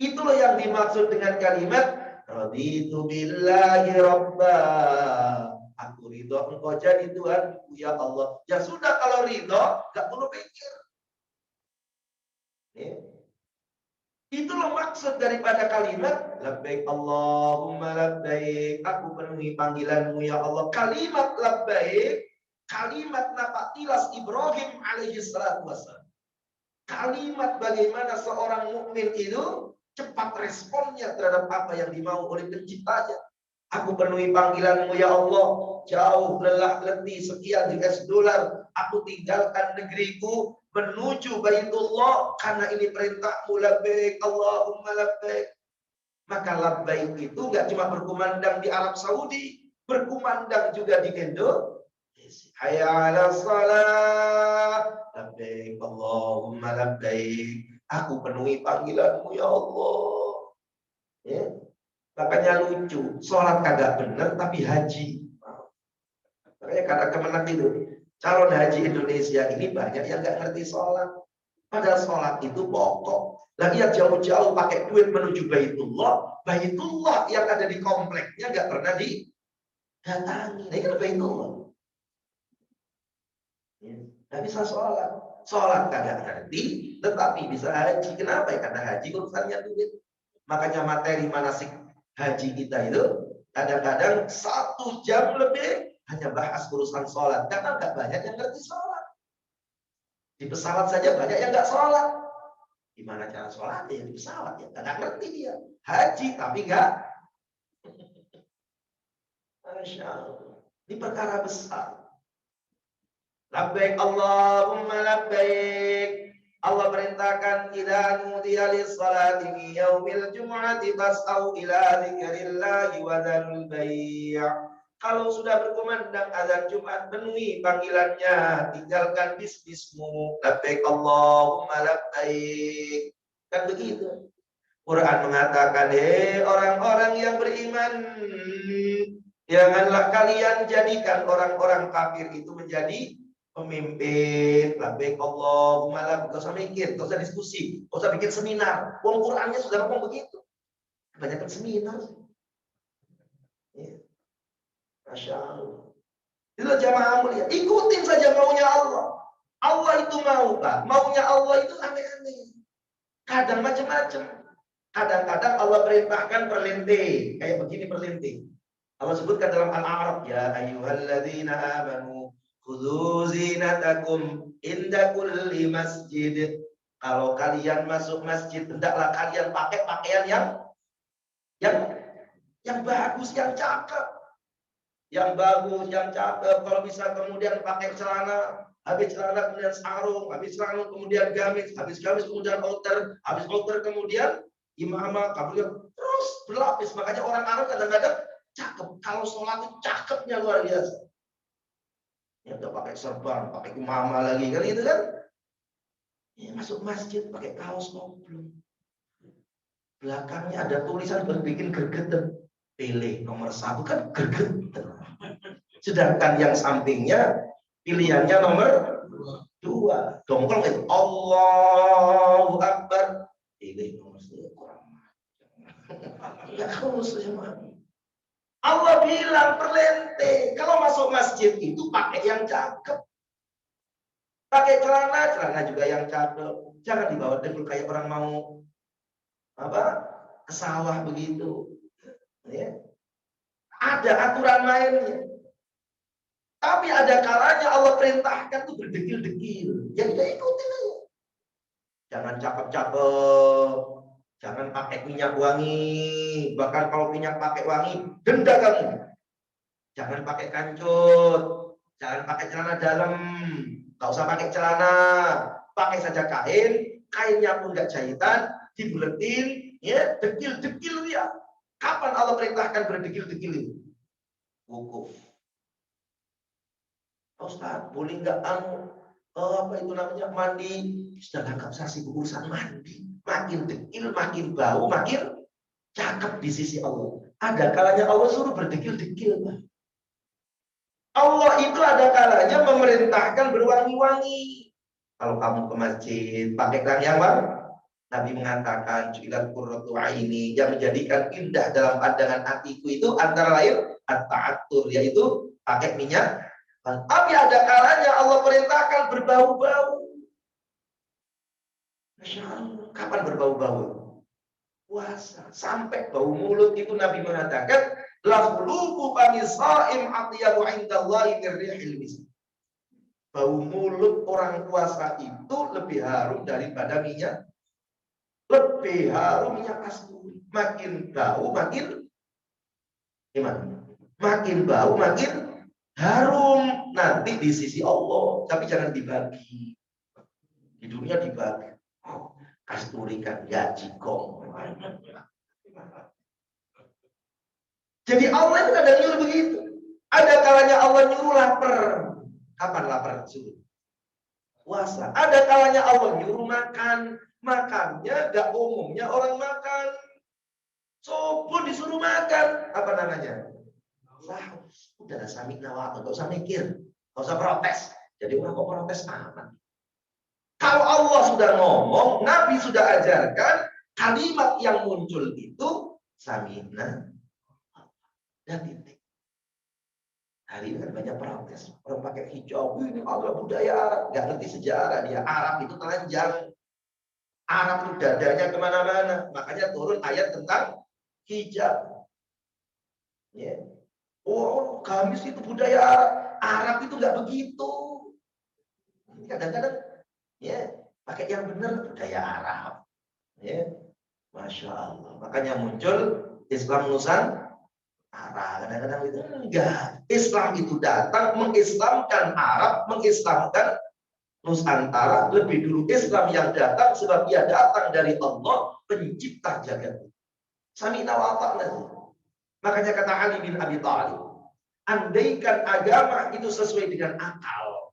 Itu loh yang dimaksud dengan kalimat raditu billahi rabba. Aku ridho engkau jadi Tuhanku ya Allah. Ya sudah, kalau ridho gak perlu pikir. Ya. Itu loh maksud daripada kalimat labbaik Allahumma labbaik. Aku penuhi panggilanmu ya Allah. Kalimat labbaik, kalimat napaktilas Ibrahim alaihi salatu wassalam. Kalimat bagaimana seorang mukmin itu cepat responnya terhadap apa yang dimau oleh penciptanya. Aku penuhi panggilanmu ya Allah. Jauh lelah letih sekian US dollar Aku tinggalkan negeriku menuju Baitullah karena ini perintahmu. Labbaik Allahumma labbaik. Maka labbaik itu nggak cuma berkumandang di Arab Saudi, berkumandang juga di Indonesia. Hayya 'alas shalah. Labbaik Allahumma labbaik. Aku penuhi panggilanmu ya Allah. Ya. Makanya lucu, sholat kagak bener tapi haji. Makanya kata Kemenak itu, calon haji Indonesia ini banyak yang nggak ngerti sholat. Padahal sholat itu pokok. Lagi yang jauh-jauh pakai duit menuju Baitullah, Baitullah yang ada di kompleknya nggak pernah didatangi. Ini kan Baitullah. Nggak bisa sholat. Sholat kagak ngerti, tetapi bisa haji. Kenapa? Karena haji urusannya duit. Makanya materi manasik haji kita itu kadang-kadang 1 jam lebih hanya bahas urusan sholat karena nggak banyak yang ngerti sholat. Di pesawat saja banyak yang nggak sholat. Gimana cara sholat ya di pesawat ya nggak ngerti dia. Haji tapi nggak. Masya Allah. Ini perkara besar. Labbaik Allahumma labbaik. Allah perintahkan idza nudiya lis-salati min yaumil jumu'ati fas'au ila dzikrillahi wa dzarul bai'. Kalau sudah berkumandang azan Jumat, penuhi panggilannya, tinggalkan bisnismu. Labbaik Allahumma labbaik. Kan begitu. Quran mengatakan, orang-orang yang beriman, janganlah kalian jadikan orang-orang kafir itu menjadi pemimpin. Labbaik Allahumma labbaik. Gak usah mikir, gak usah diskusi, gak usah bikin seminar. Wong Qurannya sudah ngomong begitu. Kebanyakan seminar sih. Ya. Masya Allah. Itulah jamaah mulia. Ikutin saja maunya Allah. Allah itu mau, Pak. Maunya Allah itu aneh-aneh. Kadang macam-macam. Kadang-kadang Allah perintahkan perlente. Kayak begini perlente. Allah sebutkan dalam Al-A'raf, ya ayyuhalladzina amanu khudzu zinatakum inda kulli masjid. Kalau kalian masuk masjid, hendaklah kalian pakai pakaian yang bagus, yang cakep. Yang bagus, yang cakep. Kalau bisa kemudian pakai celana, habis celana kemudian sarung, habis sarung kemudian gamis, habis gamis kemudian outer, habis outer kemudian imamah, kemudian terus berlapis. Makanya orang Arab kadang-kadang cakep. Kalau sholat itu cakepnya luar biasa. Ya udah pakai serban, pakai imamah lagi kan itu kan. Ya, masuk masjid pakai kaos ngobrol. Belakangnya ada tulisan berbikin gergeten. Pilih nomor 1 kan gergeten. Sedangkan yang sampingnya pilihannya nomor 2. Dongkol itu Allahu Akbar. Pilih nomor 2 kurang. Ya khusus ya. Allah bilang perlente, kalau masuk masjid itu pakai yang cakep. Pakai celana juga yang cakep. Jangan dibawa dengkul kayak orang mau ke sawah begitu. Ya. Ada aturan mainnya. Tapi ada kalanya Allah perintahkan tuh berdekil-dekil. Ya kita ikutin aja. Jangan cakep-cakep. Jangan pakai minyak wangi. Bahkan kalau minyak pakai wangi, denda kamu. Jangan pakai kancut. Jangan pakai celana dalam. Gak usah pakai celana. Pakai saja kain. Kainnya pun gak jahitan. Dibuletin. Ya, dekil-dekil ya. Kapan Allah perintahkan berdekil-dekil itu? Wukuf. Ustaz, boleh nggak apa itu namanya mandi? Sudah nggak usah sibuk urusan mandi. Makin dekil, makin bau, makin cakep di sisi Allah. Ada kalanya Allah suruh berdekil-dekil, Pak. Allah itu ada kalanya memerintahkan berwangi-wangi. Kalau kamu ke masjid, pakai yang wangi. Nabi mengatakan, ju'ilat qurratu aini, yang menjadikan indah dalam pandangan hatiku itu antara lain at-ta'attur, yaitu pakai minyak. Tapi ada kalanya Allah perintahkan berbau-bau. Masya Allah, kapan berbau-bau? Puasa. Sampai bau mulut itu Nabi mengatakan, lafuluku bani sha'im atyabu indallahi min rihil misk. Bau mulut orang puasa itu lebih harum daripada minyak. Lebih harum minyak kasturi. Makin bau makin gimana? Makin bau makin Harum nanti di sisi Allah, tapi jangan dibagi. Di dunia dibagi. Kasturikan gaji kong. Jadi Allah itu kadang nyuruh begitu. Ada kalanya Allah nyuruh lapar. Kapan lapar suruh? Puasa. Ada kalanya Allah nyuruh makan. Makannya gak umumnya orang makan. Subuh disuruh makan. Apa namanya? Sahur. Udah sami nawat. Gak usah mikir. Gak usah protes. Jadi orang kok protes aman. Kalau Allah sudah ngomong, Nabi sudah ajarkan, kalimat yang muncul itu samina dan titik. Hari ini kan banyak protes. Orang pakai hijab, ini adalah budaya Arab. Gak ngerti sejarah dia. Arab itu telanjang. Arab itu dadanya kemana-mana. Makanya turun ayat tentang hijab. Ya. Oh, gamis itu budaya Arab. Arab itu nggak begitu. Kadang-kadang ya pakai yang benar budaya Arab. Ya, Masya Allah. Makanya muncul Islam Nusantara. Kadang-kadang itu enggak. Islam itu datang mengislamkan Arab, mengislamkan Nusantara. Lebih dulu Islam yang datang sebab ia datang dari Allah, pencipta jagat. Sami'na wa ata'na. Makanya kata Ali bin Abi Thalib, andaikan agama itu sesuai dengan akal,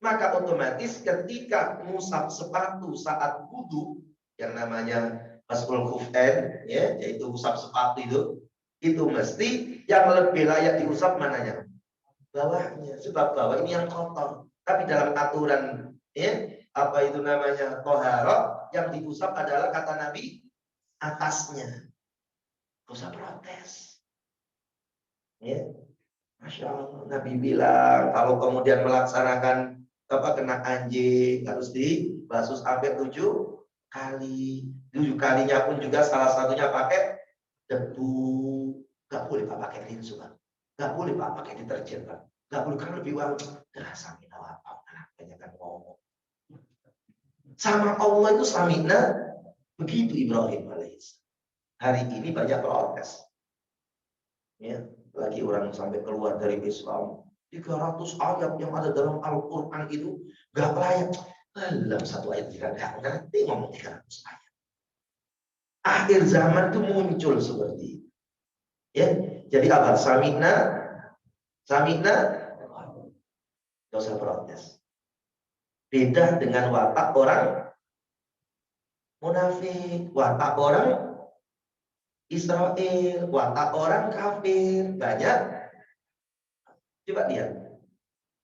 maka otomatis ketika ngusap sepatu saat wudu, yang namanya mas'ul khuf'ain, ya, yaitu usap sepatu itu mesti yang lebih layak diusap mananya? Bawahnya, sebab bawah ini yang kotor. Tapi dalam aturan, ya, apa itu namanya toharah, yang diusap adalah kata Nabi atasnya. Gak usah protes. Ya, Masya Allah. Nabi bilang kalau kemudian melaksanakan apa kena anjing harus dibasuh sampai 7 kali. 7 kalinya pun juga salah satunya pakai debu. Gak boleh Pak pakai rinso Pak. Gak boleh Pak pakai deterjen Pak. Gak boleh kan lebih wangi. Samina wa ta'ala. Banyak kan ngomong. Sama Allah itu samina. Begitu Ibrahim alaihissalam. Hari ini banyak protes. Ya, lagi orang sampai keluar dari Islam. 300 ayat yang ada dalam Al-Quran itu gak layak. Dalam satu ayat juga gak ngerti ngomong 300 ayat. Akhir zaman itu muncul seperti itu. Ya, jadi apa? Samina, gak usah protes. Beda dengan watak orang munafik, watak orang Israel, watak orang kafir. Banyak. Coba lihat.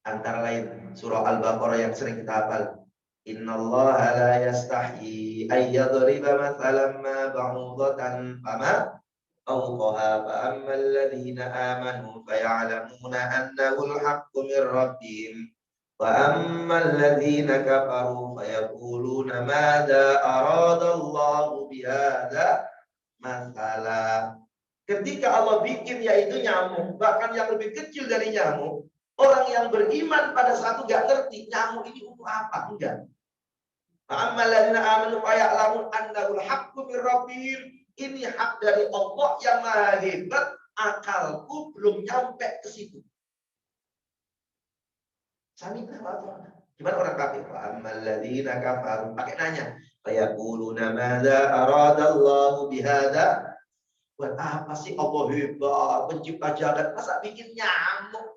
Antara lain surah Al-Baqarah yang sering kita hafal. Innallaha la yastahi ayyadriba mathalan ma ba'udatan fama fawqaha fa ammal ladzina amanu faya'lamuna annahu al-haqqu min rabbihim wa ammal ladzina kafaru fayaquluna madza arada Allahu bihadza mathala. Ketika Allah bikin yaitu nyamuk, bahkan yang lebih kecil dari nyamuk, orang yang beriman pada satu gak ngerti nyamuk ini untuk apa, enggak. Fa'ammaladzina amanu faya'lamun annahul haqqu mir rabbihim. Ini hak dari Allah yang maha hebat, akalku belum nyampe ke situ. Samina wa ta'ala. Gimana orang kafir? Fa'ammaladzina kafaru. Pakai nanya. Fayaquluna madza aradallahu bihadza. Buat apa sih Allah hebat, pencipta jagat, masa bikin nyamuk?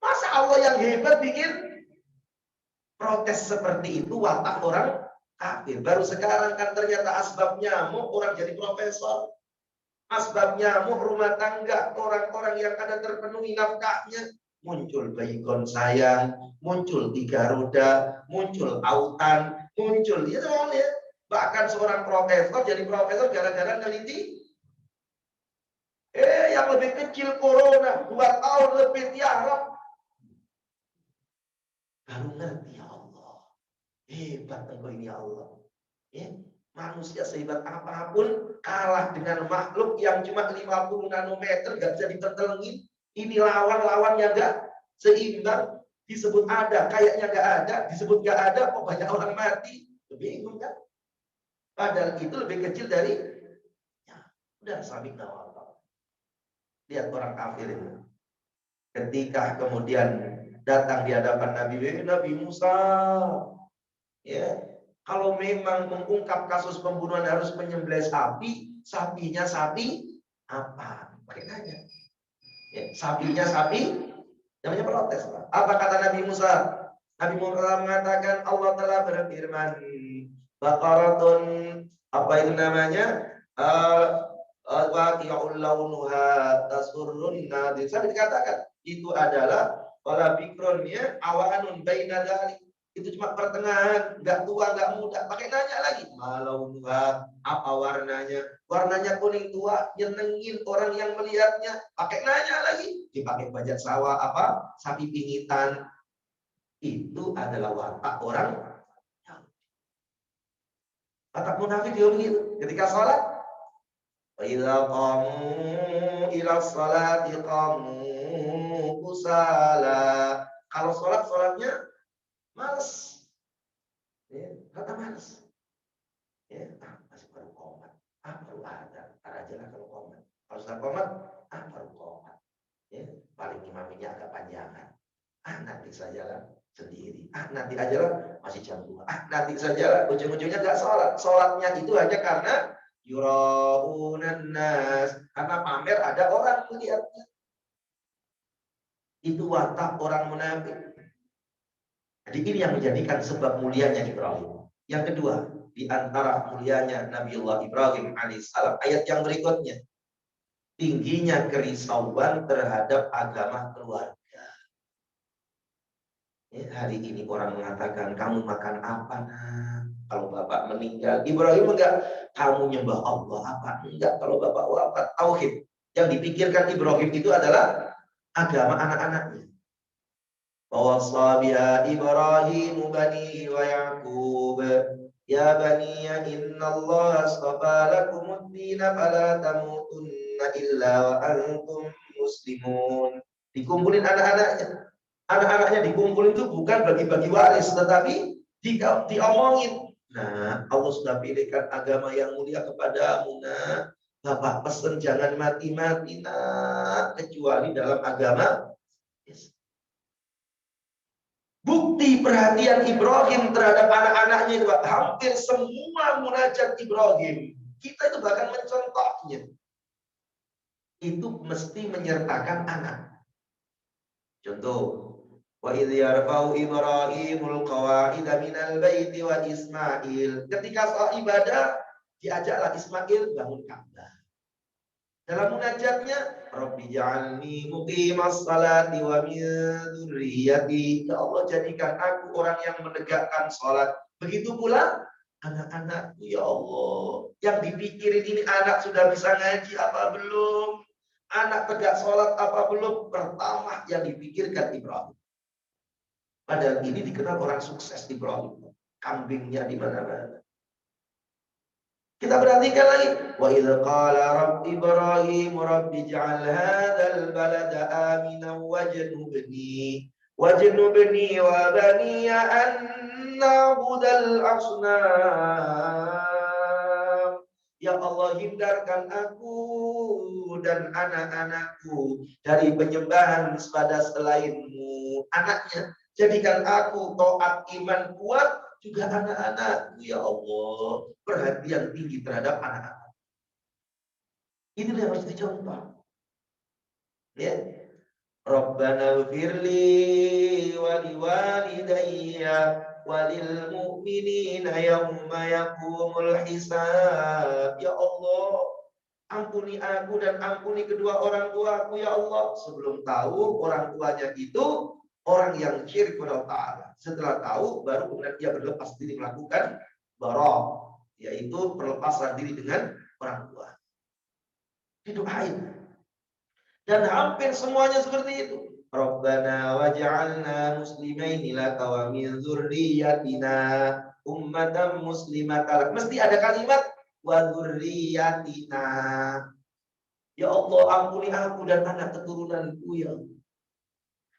Masa Allah yang hebat bikin protes seperti itu watak orang kafir. Baru sekarang kan ternyata asbab nyamuk orang jadi profesor. Asbab nyamuk rumah tangga, orang-orang yang ada terpenuhi nafkahnya. Muncul baygon sayang, muncul 3 roda, muncul autan, muncul ya. Bahkan seorang profesor jadi profesor gara-gara neliti. Yang lebih kecil corona 2 tahun lebih tiarap. Baru ngerti ya Allah. Hebat engkau ini ya Allah. Ya, manusia sehebat apapun kalah dengan makhluk yang cuma 50 nanometer gak bisa ditertelengin. Ini lawan yang gak seimbang. Disebut ada, kayaknya gak ada. Disebut gak ada, kok banyak orang mati. Bingung kan? Padahal itu lebih kecil dari ya, udah sabik nawal. Lihat orang kafir itu. ketika kemudian datang di hadapan Nabi Musa, ya, kalau memang mengungkap kasus pembunuhan harus menyembelih sapi, sapinya sapi apa? Pakai nanya. Ya, sapinya sapi, namanya protes. Apa kata Nabi Musa? Nabi Musa mengatakan Allah telah berfirman, Baqaratun, apa itu namanya? Waqi'ul launuha tasurrun nadir. Sampai dikatakan itu adalah wala bikron, ya, awanun baina dzalik. Itu cuma pertengahan, nggak tua nggak muda. Pakai nanya lagi, malaunuha, apa warnanya? Warnanya kuning tua, nyenengin orang yang melihatnya. Pakai nanya lagi, dipakai bajak sawah apa? Sapi pingitan. Itu adalah watak orang. Watak munafik dia begitu. Ketika sholat, idza qamu ila sholati qamu kusala. Kalau sholatnya males. Ya, kata males. Ya, masih baru komat. Baru ada. Aja lah kalau komat. Kalau sudah komat, baru komat. Ya, paling imaminya agak panjangan. Nanti sajalah sendiri. Nanti aja lah masih jam 2. Nanti sajalah ujung-ujungnya enggak sholat. Sholatnya itu hanya karena yuraunan nas, karena pamer ada orang melihatnya. Itu watak orang munafik. Jadi ini yang menjadikan sebab mulianya Ibrahim. Yang kedua, di antara mulianya Nabiullah Ibrahim alaihissalam, ayat yang berikutnya, tingginya kerisauan terhadap agama keluarga. Ya, hari ini orang mengatakan, kamu makan apa nak? Kalau bapak meninggal, Ibrahim enggak, kamu nyembah Allah apa? Enggak, kalau bapak wafat, tauhid. Yang dipikirkan Ibrahim itu adalah agama anak-anaknya. Wawassa biha Ibrahim bani wa Yaqub, ya bani inna Allah astafa lakumud dina fala tamutunna illa wa antum muslimun. Dikumpulin anak-anaknya. Anak-anaknya dikumpulin itu bukan bagi-bagi waris, tetapi diomongin. Nah, Allah sudah pilihkan agama yang mulia kepadamu, nak. Bapak pesen jangan mati-mati, nak, kecuali dalam agama. Yes. Bukti perhatian Ibrahim terhadap anak-anaknya itu hampir semua munajat Ibrahim. Kita itu bahkan mencontohnya. Itu mesti menyertakan anak. Contoh, wa idh yarfa'u Ibrahimul qawa'ida minal baiti wa Ismail. Ketika soal ibadah, diajaklah Ismail bangun Ka'bah. Dalam munajatnya, Rabbi ja'alni muqimas salati wa min dzurriyyati. Ya Allah, jadikan aku orang yang menegakkan salat. Begitu pula anak-anakku, ya Allah. Yang dipikirin ini anak sudah bisa ngaji apa belum? Anak tegak salat apa belum? Pertama yang dipikirkan Ibrahim. Padahal ini dikenal orang sukses Ibrahim. Kambingnya di mana-mana. Kita perhatikan lagi. Wa idz qala rabb Ibrahim rabbi ij'al hadzal balada aminan wajnubni wa baniya an na'budal asnam. Ya Allah, hindarkan aku dan anak-anakku dari penyembahan pada selainmu. Anaknya, jadikan aku taat iman kuat, juga anak-anakku, ya Allah. Perhatian tinggi terhadap anak-anak. Ini yang harus dicontoh. Ya. Rabbana ighfirli wa liwalidayya walil mu'minina yawma yaqumul hisab. Ya Allah, ampuni aku dan ampuni kedua orang tuaku, ya Allah. Sebelum tahu orang tuanya itu orang yang syirik kepada Allah. Setelah tahu, baru kemudian dia berlepas diri melakukan barok, yaitu perlepasan diri dengan orang tua. Didoain. Dan hampir semuanya seperti itu. Rabbana waj'alna muslimaini laka wa min dzurriyyatina ummatan muslimatan. Mesti ada kalimat wa dzurriyyatina. Ya Allah, ampuni aku dan anak keturunanku, ya Allah.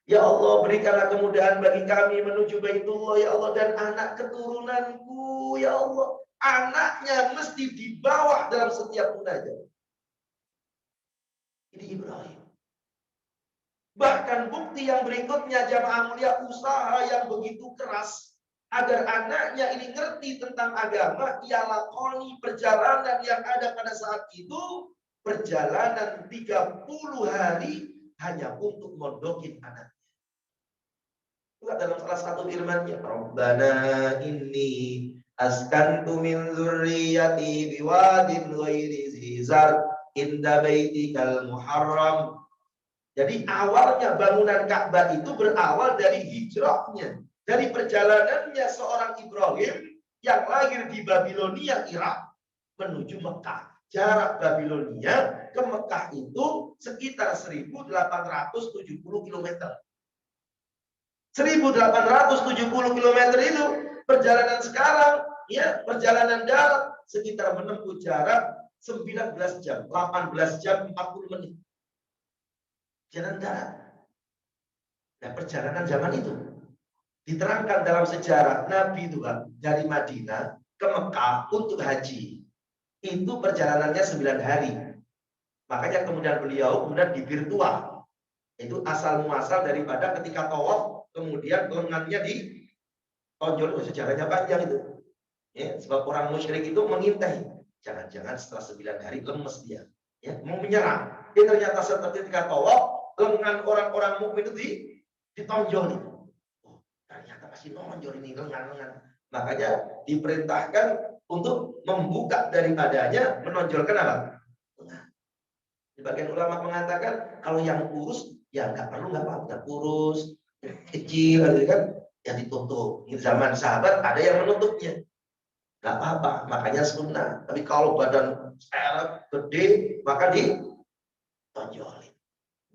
Ya Allah, berikanlah kemudahan bagi kami menuju Baitullah, ya Allah, dan anak keturunanku, ya Allah. Anaknya mesti di bawah dalam setiap munajat. Ini Ibrahim. Bahkan bukti yang berikutnya jamaah mulia, usaha yang begitu keras agar anaknya ini ngerti tentang agama, ia lakoni perjalanan yang ada pada saat itu, perjalanan 30 hari hanya untuk mondokin anaknya. Juga dalam salah satu firman-Nya, Rabbana inni askantu min dzurriyyati biwadin ghairi zizar inda baitikal muharram. Jadi awalnya bangunan Ka'bah itu berawal dari hijrahnya, dari perjalanannya seorang Ibrahim yang lahir di Babilonia, Irak, menuju Mekah. Jarak Babilonia ke Mekah itu sekitar 1870 km. 1870 km itu perjalanan sekarang, ya, perjalanan darat sekitar menempuh jarak 19 jam, 18 jam 40 menit. Jalan darat. Nah, perjalanan zaman itu diterangkan dalam sejarah Nabi itu dari Madinah ke Mekah untuk haji. Itu perjalanannya 9 hari. Makanya kemudian beliau kemudian divirtual. Itu asal muasal daripada ketika tawaf kemudian lengannya ditonjol. Sejarahnya panjang itu. Ya, sebab orang musyrik itu mengintai. Jangan-jangan setelah 9 hari lemes dia. Ya, mau menyerang. Ternyata seperti ketika tawaf lengan orang-orang mukmin itu ditonjol. Oh, ternyata masih nonjol ini lengan-lengan. Makanya diperintahkan untuk membuka daripadanya, menonjolkan apa? Lengan. Sebagian ulama mengatakan kalau yang kurus ya nggak perlu, nggak apa-apa, kurus, kecil, kan, ya ditutup. Di zaman sahabat ada yang menutupnya, nggak apa-apa, makanya sunnah. Tapi kalau badan seret, gede, maka ditonjolin.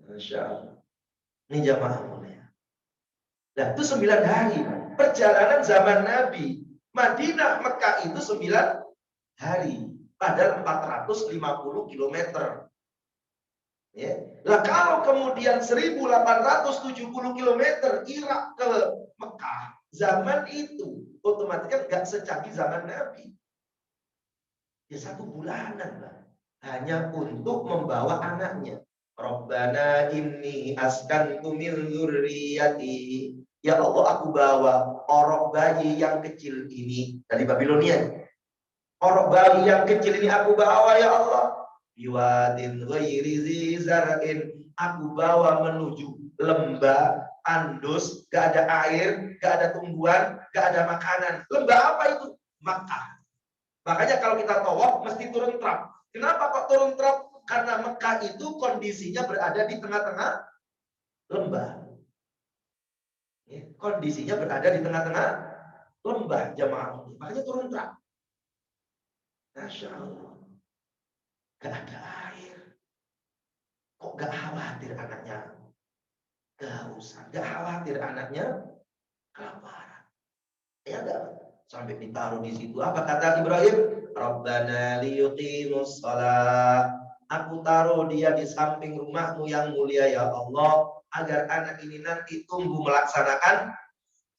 Masya Allah. Ini jamaah mulia. Nah, itu 9 hari. Perjalanan zaman Nabi. Madinah, Mekah itu 9 hari. Padahal 450 km. Ya. Nah, kalau kemudian 1870 km Irak ke Mekah, zaman itu otomatis kan gak secanggih zaman Nabi. Ya 1 bulanan lah. Hanya untuk membawa anaknya. Rabbana inni askantu min dzurriyyati. Ya Allah, aku bawa orok bayi yang kecil ini dari Babilonia. Orok bayi yang kecil ini aku bawa ya Allah. Biwadin ghairi zizar'in. Aku bawa menuju lembah tandus, gak ada air, gak ada tumbuhan, gak ada makanan. Lembah apa itu? Makkah. Makanya kalau kita tawaf mesti turun trap. Kenapa kok turun trap? Karena Mekah itu kondisinya berada di tengah-tengah lembah. Ya, kondisinya berada di tengah-tengah lembah jamaah. Makanya turun trap. Masya Allah. Gak ada air. Kok gak khawatir anaknya kehausan? Gak khawatir anaknya kelaparan? Ya gak? Sampai ditaruh di situ. Apa kata Ibrahim? Rabbana liyuqimus shalah. Aku taruh dia di samping rumahmu yang mulia ya Allah, agar anak ini nanti tumbuh melaksanakan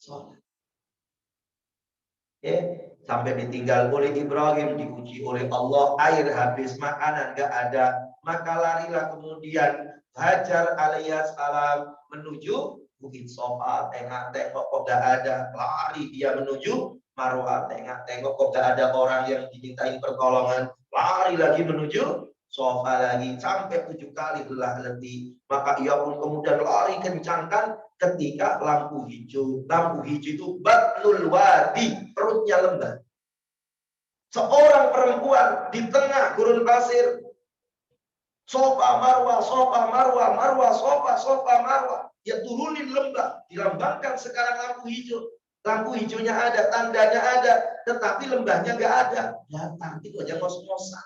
sholat. Ya, sampai ditinggal oleh Ibrahim, diuji oleh Allah, air habis, makanan gak ada, maka larilah kemudian Hajar alaihissalam menuju Bukit Sofa, tengok-tengok kok gak ada, lari dia menuju Marwah, tengok-tengok kok gak ada orang yang dimintain pertolongan, lari lagi menuju Sofa lagi, sampai 7 kali lelah letih. Maka ia pun kemudian lari kencangkan ketika lampu hijau. Lampu hijau itu batnul wadi, perutnya lembah. Seorang perempuan di tengah gurun pasir. Sofa marwah, sofa marwah, marwah sofa, sofa marwah. Dia turunin lembah, dilambangkan sekarang lampu hijau. Lampu hijaunya ada, tandanya ada, tetapi lembahnya nggak ada. Datang itu aja ngos-ngosan.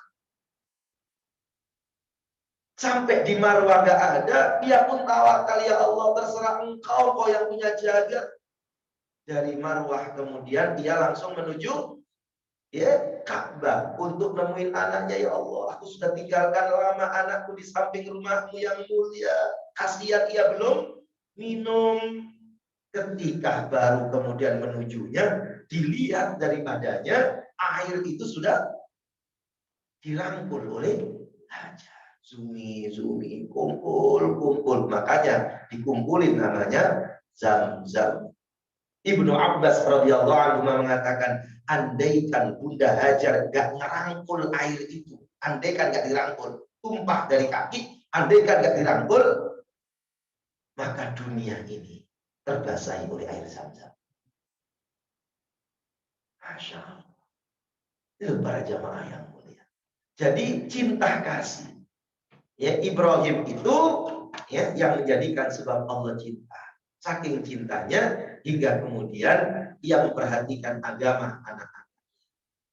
Sampai di Marwah nggak ada, dia pun tawakal, ya Allah, terserah engkau, kau yang punya jagat. Dari Marwah kemudian dia langsung menuju ya Ka'bah untuk nemuin anaknya. Ya Allah, aku sudah tinggalkan lama anakku di samping rumahmu yang mulia. Kasihan ia belum minum. Ketika baru kemudian menujunya, dilihat daripadanya air itu sudah dirangkul oleh Hajar. Zumi, kumpul. Makanya dikumpulin namanya Zam-Zam. Ibnu Abbas radhiyallahu anhu mengatakan, andaikan Bunda Hajar gak ngerangkul air itu, andaikan gak dirangkul, tumpah dari kaki, andaikan gak dirangkul, maka dunia ini terbasahi oleh air Zam-Zam. Masya Allah. Itu para jamaah yang mulia. Jadi cinta kasih. Ya, Ibrahim itu ya yang menjadikan sebab Allah cinta. Saking cintanya hingga kemudian ia memperhatikan agama anak-anak.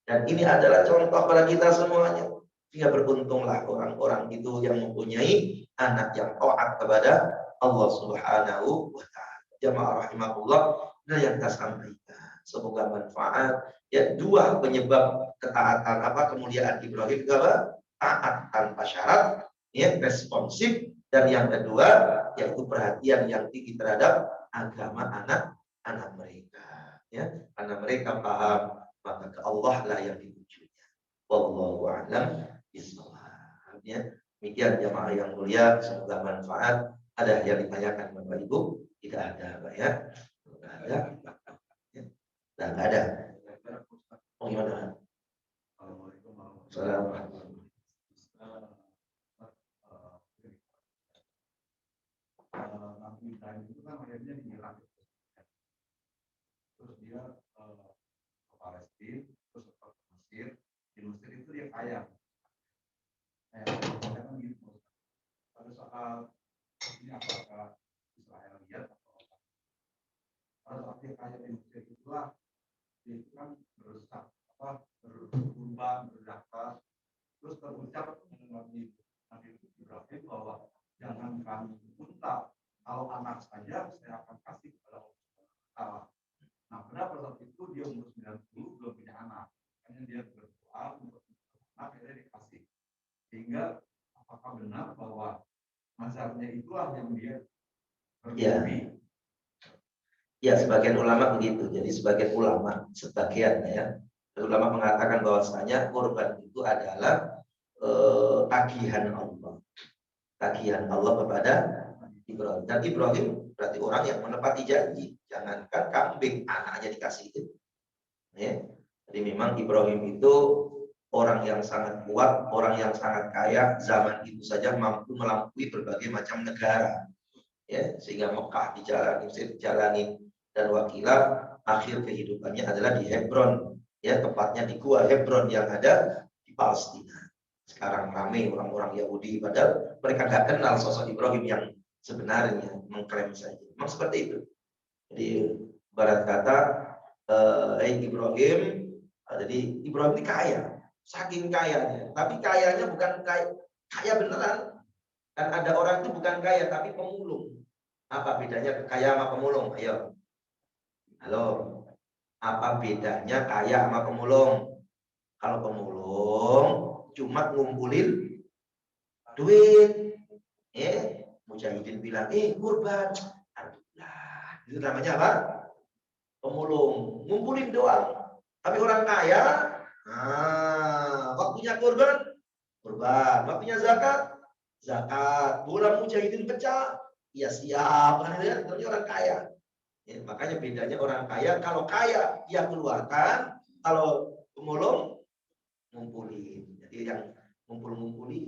Dan ini adalah contoh pada kita semuanya. Sehingga beruntunglah orang-orang itu yang mempunyai anak yang taat kepada Allah Subhanahu wa taala. Jamaah rahimahullah, nah yang kita sampaikan. Semoga manfaat. Ya, dua penyebab ketaatan kemuliaan Ibrahim apa? Taat tanpa syarat, ya, responsif, dan yang kedua yaitu perhatian yang tinggi terhadap agama anak-anak mereka, ya, karena mereka paham maka ke Allah lah yang ditujunya. Wallahu a'lam bishawab. Ya, demikian jamaah yang mulia, semoga manfaat. Ada yang ditanyakan Bapak Ibu? Tidak ada, Pak ya? Tidak ada. Ya. Tidak ada. Oh gimana? Assalamualaikum. Nabi Ibrahim itu kan akhirnya hilang, terus dia ke Palestina, terus ke Mesir. Di Mesir itu dia kaya, kan gitu. Pada saat ini apakah Israel lihat atau apa? Pada saat dia kaya di Mesir itulah dia itu kan berubah, berdaftar, terus terucap Nabi Ibrahim bahwa jangan kami minta, kalau anak saja saya akan kasih kepada Allah. Nah, pada saat itu dia umur 90 belum punya anak, hanya dia berdoa untuk anak, akhirnya dikasih. Sehingga apakah benar bahwa mazhabnya itulah yang dia bermimpi? Ya, sebagian ulama begitu. Jadi sebagian mengatakan bahwasanya kurban itu adalah tagihan Allah. Tagihan Allah kepada Ibrahim. Dan Ibrahim berarti orang yang menepati janji. Jangankan kambing, anaknya dikasih. Ya. Jadi memang Ibrahim itu orang yang sangat kuat, orang yang sangat kaya. Zaman itu saja mampu melampaui berbagai macam negara. Ya, sehingga Mekah dijalani, Mesir dijalani, dan wakilah akhir kehidupannya adalah di Hebron. Ya, tepatnya di Gua Hebron yang ada di Palestina. Sekarang ramai orang-orang Yahudi, padahal mereka nggak kenal sosok Ibrahim yang sebenarnya, mengklaim saja. Memang seperti itu. Jadi barat kata, Ibrahim, jadi Ibrahim ini kaya, saking kayanya. Tapi kayanya bukan kaya beneran. Kan ada orang itu bukan kaya tapi pemulung. Apa bedanya kaya sama pemulung? Ayo. Halo. Apa bedanya kaya sama pemulung? Kalau pemulung cuma ngumpulin duit. Mujahidin bilang, kurban. Alhamdulillah. Itu namanya apa? Pemulung. Ngumpulin doang. Tapi orang kaya, waktunya kurban. Waktunya zakat. Bola mujahidin pecah. Ya siap. Tapi orang kaya. Ya, makanya bedanya orang kaya. Kalau kaya dia keluarkan. Kalau pemulung ngumpulin. Jadi yang ngumpulin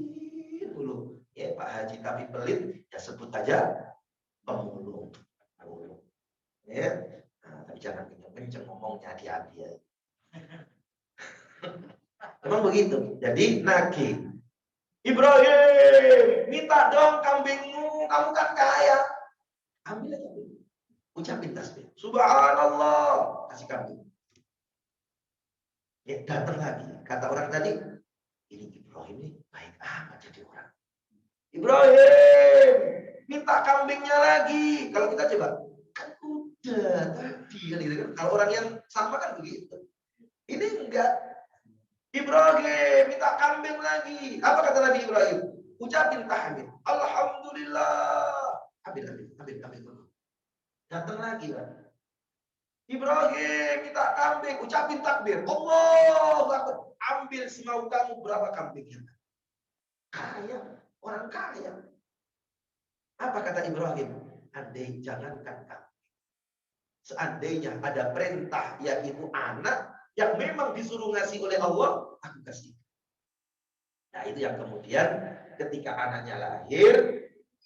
dulu. Ya Pak Haji tapi pelit, ya sebut aja pemulung. Ya, tapi jangan kenceng-kenceng ngomongnya, hati-hati ya. Memang begitu. Jadi nagih. Ibrahim, minta dong kambingmu, kamu kan kaya. Ambil aja dulu. Ucapin tasbih. Subhanallah, kasih kambing. Ya, datang lagi. Kata orang tadi, ini Ibrahim ini baik amat jadi orang. Ibrahim, minta kambingnya lagi. Kalau kita coba, kan udah tadi kan gitu kan. Kalau orang yang sama kan begitu. Ini enggak. Ibrahim, minta kambing lagi. Apa kata Nabi Ibrahim? Ucapin tahmid. Alhamdulillah. Ambil. Datang lagi kan. Ibrahim, minta kambing. Ucapin takbir. Allah. Ambil semau kamu berapa kambingnya. Kaya. orang kaya. Apa kata Ibrahim? Andai jangankan kami. Seandainya ada perintah yaitu anak yang memang disuruh ngasih oleh Allah, aku kasih. Nah itu yang kemudian ketika anaknya lahir,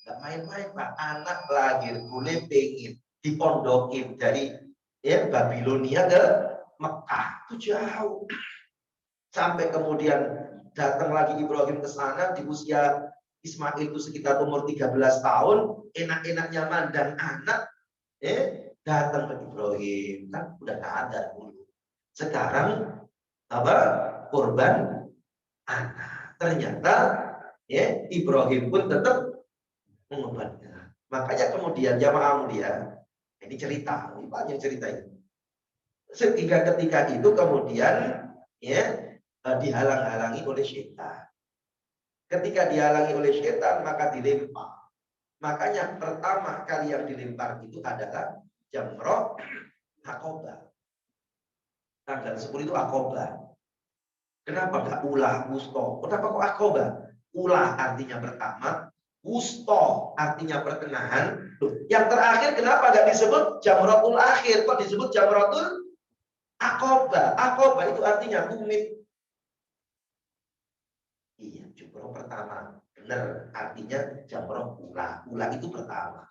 nggak main-main Pak. Anak lahir boleh pengen dipondokin dari Babilonia ke Mekah. Itu jauh. Sampai kemudian datang lagi Ibrahim ke sana di usia Ismail itu sekitar umur 13 tahun, enak-enaknya mandang anak, datang ke Ibrahim, kan udah nggak ada dulu. Sekarang apa? Korban anak. Ternyata Ibrahim pun tetap mengorbankan. Makanya kemudian jamaah mulia, ini cerita, ini banyak cerita itu. Sehingga ketika itu kemudian dihalang-halangi oleh syaitan. Ketika dihalangi oleh syaitan maka dilempar. Makanya pertama kali yang dilempar itu adalah Jamrah Aqabah. Tanggal 10 itu Aqabah. Kenapa enggak ulah wusto? Kenapa kok Aqabah? Ulah artinya pertama, wusto artinya pertengahan. Yang terakhir kenapa enggak disebut Jamratul Akhir? Kok disebut Jamratul Aqabah? Aqabah itu artinya tumit. Iya, jumroh pertama. Benar, artinya jamroh ulah. Ulah itu pertama.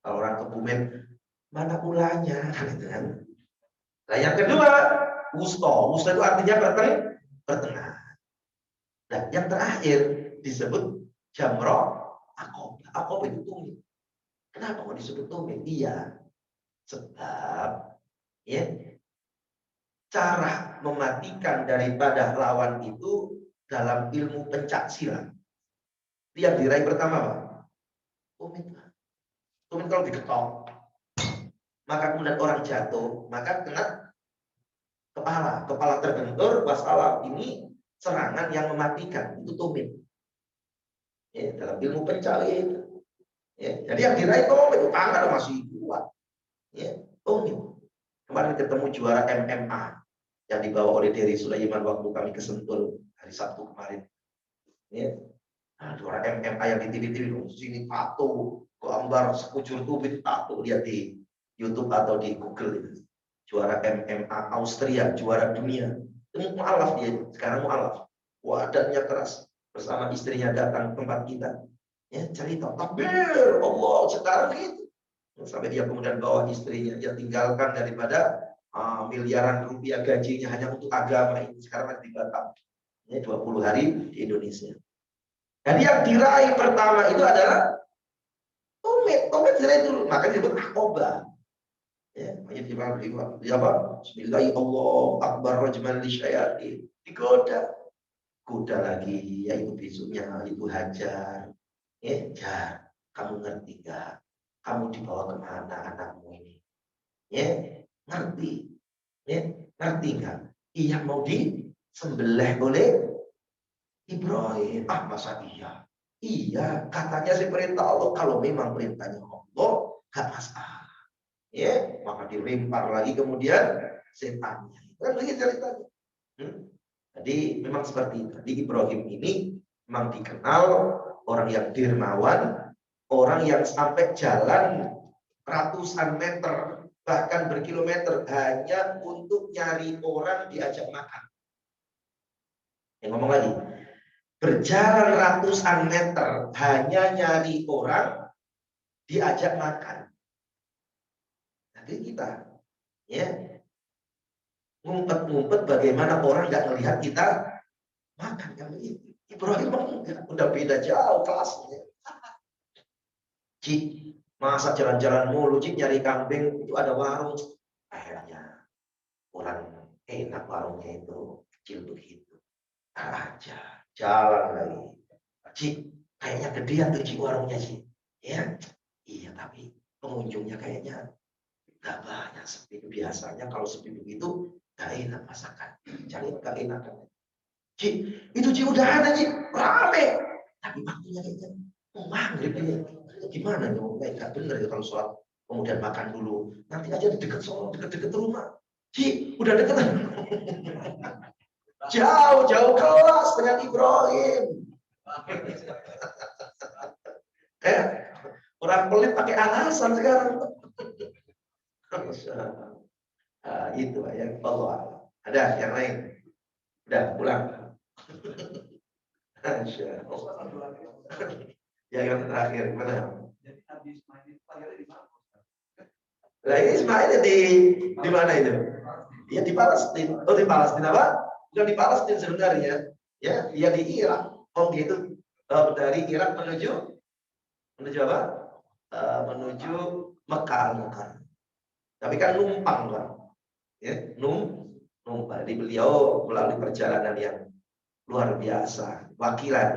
Kalau orang Kebumen, mana ulahnya? Nah, yang kedua, wusto. Wusto itu artinya pertengahan. Nah, yang terakhir disebut jamroh Aqabah. Aqabah itu tumit. Kenapa kok disebut tumit? Iya, sebab cara mematikan daripada lawan itu dalam ilmu pencak silat. Yang diraih pertama Pak, tumit. Tumit kalau diketok, maka kemudian orang jatuh, maka kena kepala terbentur, wassalam. Ini serangan yang mematikan, itu tumit. Dalam ilmu pencak itu. Jadi yang diraih tumit, tangan masih kuat. Tumit. Kemarin ketemu juara MMA yang dibawa oleh Dery Sulaiman waktu kami ke Sentul hari Sabtu kemarin. Juara MMA yang di TV-TV sini tato, gambar sekujur tubuh tato, lihat di YouTube atau di Google itu. Juara MMA Austria, juara dunia. Itu mu'alaf dia, sekarang mu'alaf. Badannya keras, bersama istrinya datang ke tempat kita. Cerita, takbir, Allah sekarang gitu. Sampai dia kemudian bawa istrinya, dia tinggalkan daripada miliaran rupiah gajinya hanya untuk agama ini. Sekarang masih di Batam. 20 hari di Indonesia. Jadi yang diraih pertama itu adalah tumit. Tumit diraih dulu. Makanya disebut Aqabah. Bismillahirrahmanirrahim. Allah Akbar rajman li syayatin. Digoda. Goda lagi. Yaitu besoknya itu hajar. Jar. Kamu ngerti gak? Kamu dibawa kemana anakmu ini? Ngerti? Ngerti nggak? Iya mau disembelih oleh Ibrahim. Masa iya? Iya, katanya sih perintah Allah. Kalau memang perintahnya Allah, gak masalah. Maka dilempar lagi kemudian setannya. Kan begitu ceritanya. Jadi memang seperti itu. Di Ibrahim ini memang dikenal orang yang dermawan, orang yang sampai jalan ratusan meter, bahkan berkilometer hanya untuk nyari orang diajak makan. Ngomong lagi, berjalan ratusan meter hanya nyari orang diajak makan. Nanti kita ngumpet-ngumpet bagaimana orang nggak melihat kita makan. Yang Ibrahim udah beda jauh kelasnya. Cik, masa jalan-jalan mulu, Cik, nyari kambing, itu ada warung. Akhirnya orang enak warungnya itu, kecil begitu. Aja, jalan lagi. Cik, kayaknya gedean tuh Cik warungnya, Cik. Iya, tapi pengunjungnya kayaknya gak banyak, sepi. Biasanya kalau sepi begitu, gak enak masakan. Cari gak enak. Cik, itu Cik udah ada, Cik, rame. Tapi waktunya kayaknya maghrib ini. Gimana dong? Nggak bener ya kalau sholat kemudian makan dulu. Nanti aja di dekat sholat, dekat-dekat rumah. Ci, udah deket. Jauh kelas dengan Ibrahim. Orang pelit pakai alasan sekarang. Itu ya, Allah. Ada yang lain? Udah pulang. Masya Allah. Ya, yang terakhir mana? Jadi Nabi Ismail itu lahirnya di mana? Nah, ini Ismail di mana itu? Ya di Palestina. Oh, di Palestina apa? Bukan di Palestina sebenarnya. Ya, dia di Irak. Oh gitu. Dari Irak menuju apa? Menuju Mekah. Tapi kan numpang kan. Ya, numpang. Jadi beliau melalui perjalanan yang luar biasa. Wakilan.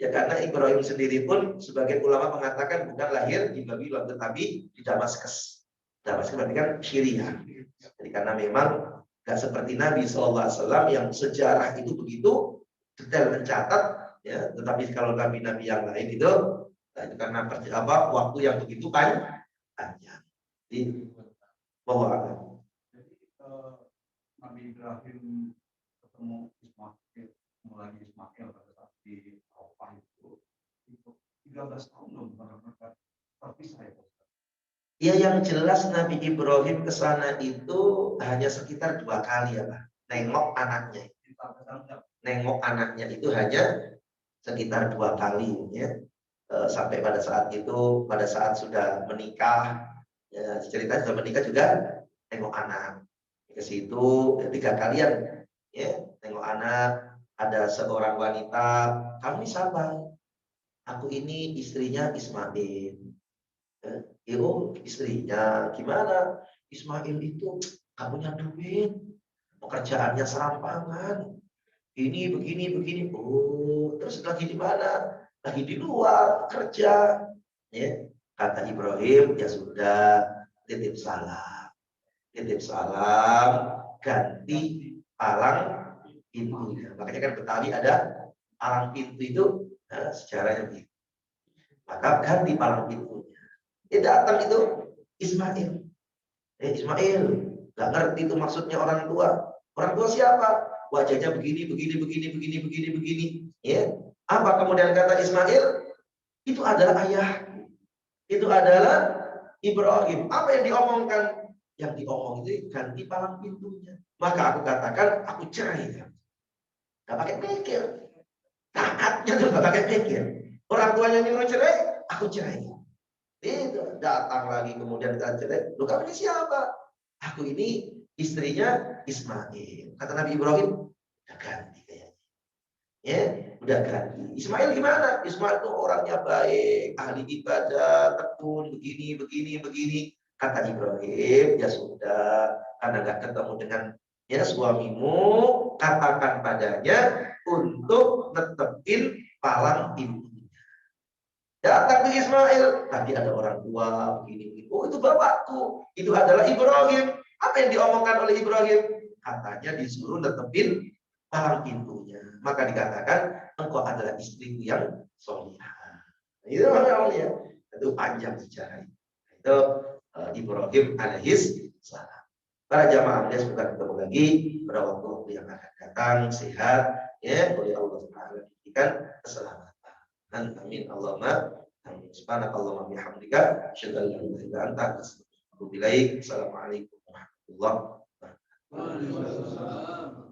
Ya karena Ibrahim sendiri pun sebagai ulama mengatakan bukan lahir di Babylon tetapi di Damaskus. Damaskus berarti kan Syria. Jadi karena memang nggak seperti Nabi SAW yang sejarah itu begitu detail mencatat, ya. Tetapi kalau nabi-nabi yang lain itu karena waktu yang begitu panjang. Jadi bahwa Nabi Ibrahim ketemu Ismail pada saat di Arafah itu 13 tahun belum benar-benar terpisah ya. Ya yang jelas Nabi Ibrahim ke sana itu hanya sekitar 2 kali ya Pak. Nengok anaknya itu hanya sekitar 2 kali ya. Sampai pada saat itu, pada saat sudah menikah, ya, cerita sudah menikah juga nengok anak. Ke situ ya, 3 kalian ya, nengok anak. Ada seorang wanita, kamu siapa? Aku ini istrinya Ismail. Itu istrinya gimana? Ismail itu gak punya duit, pekerjaannya serampangan, ini begini. Oh, terus lagi di mana? Lagi di luar kerja. Ya, kata Ibrahim, ya sudah, titip salam, ganti palang pintunya. Makanya kan Betawi ada palang pintu itu, sejarahnya begitu. Maka ganti palang pintunya. Dia datang itu Ismail. Ismail, nggak ngerti itu maksudnya orang tua. Orang tua siapa? Wajahnya begini. Ya, apa kemudian kata Ismail? Itu adalah ayahku. Itu adalah Ibrahim. Apa yang diomongkan? Yang diomong itu ganti palang pintunya. Maka aku katakan, aku cerai. Nggak pakai pikir. Taatnya tuh nggak pakai pikir. Orang tuanya nyuruh cerai, aku cerai. Itu datang lagi kemudian cerai. Lu kamu ini siapa? Aku ini istrinya Ismail. Kata Nabi Ibrahim, udah ganti kayaknya. Ya, udah ganti. Ismail gimana? Ismail tuh orangnya baik, ahli ibadah, tekun, begini. Kata Ibrahim, ya sudah, karena nggak ketemu dengan ya suamimu, katakan padanya untuk netepin palang pintu. Datang ke Ismail, tadi ada orang tua begini. Oh, itu bapakku, itu adalah Ibrahim. Apa yang diomongkan oleh Ibrahim? Katanya disuruh netepin palang pintunya. Maka dikatakan engkau adalah istriku yang solihah. Itu namanya. Itu panjang sejarah. Itu Ibrahim alaihis salam. Para jamaah dia semoga ketemu lagi pada waktu yang akan datang, sehat ya, oleh Allah Taala diberikan keselamatan. Amin Allahumma amin. Subhanakallahumma bihamdika asyhadu an la ilaha illa anta astaghfiruka wa atubu ilaik. Assalamualaikum warahmatullahi wabarakatuh.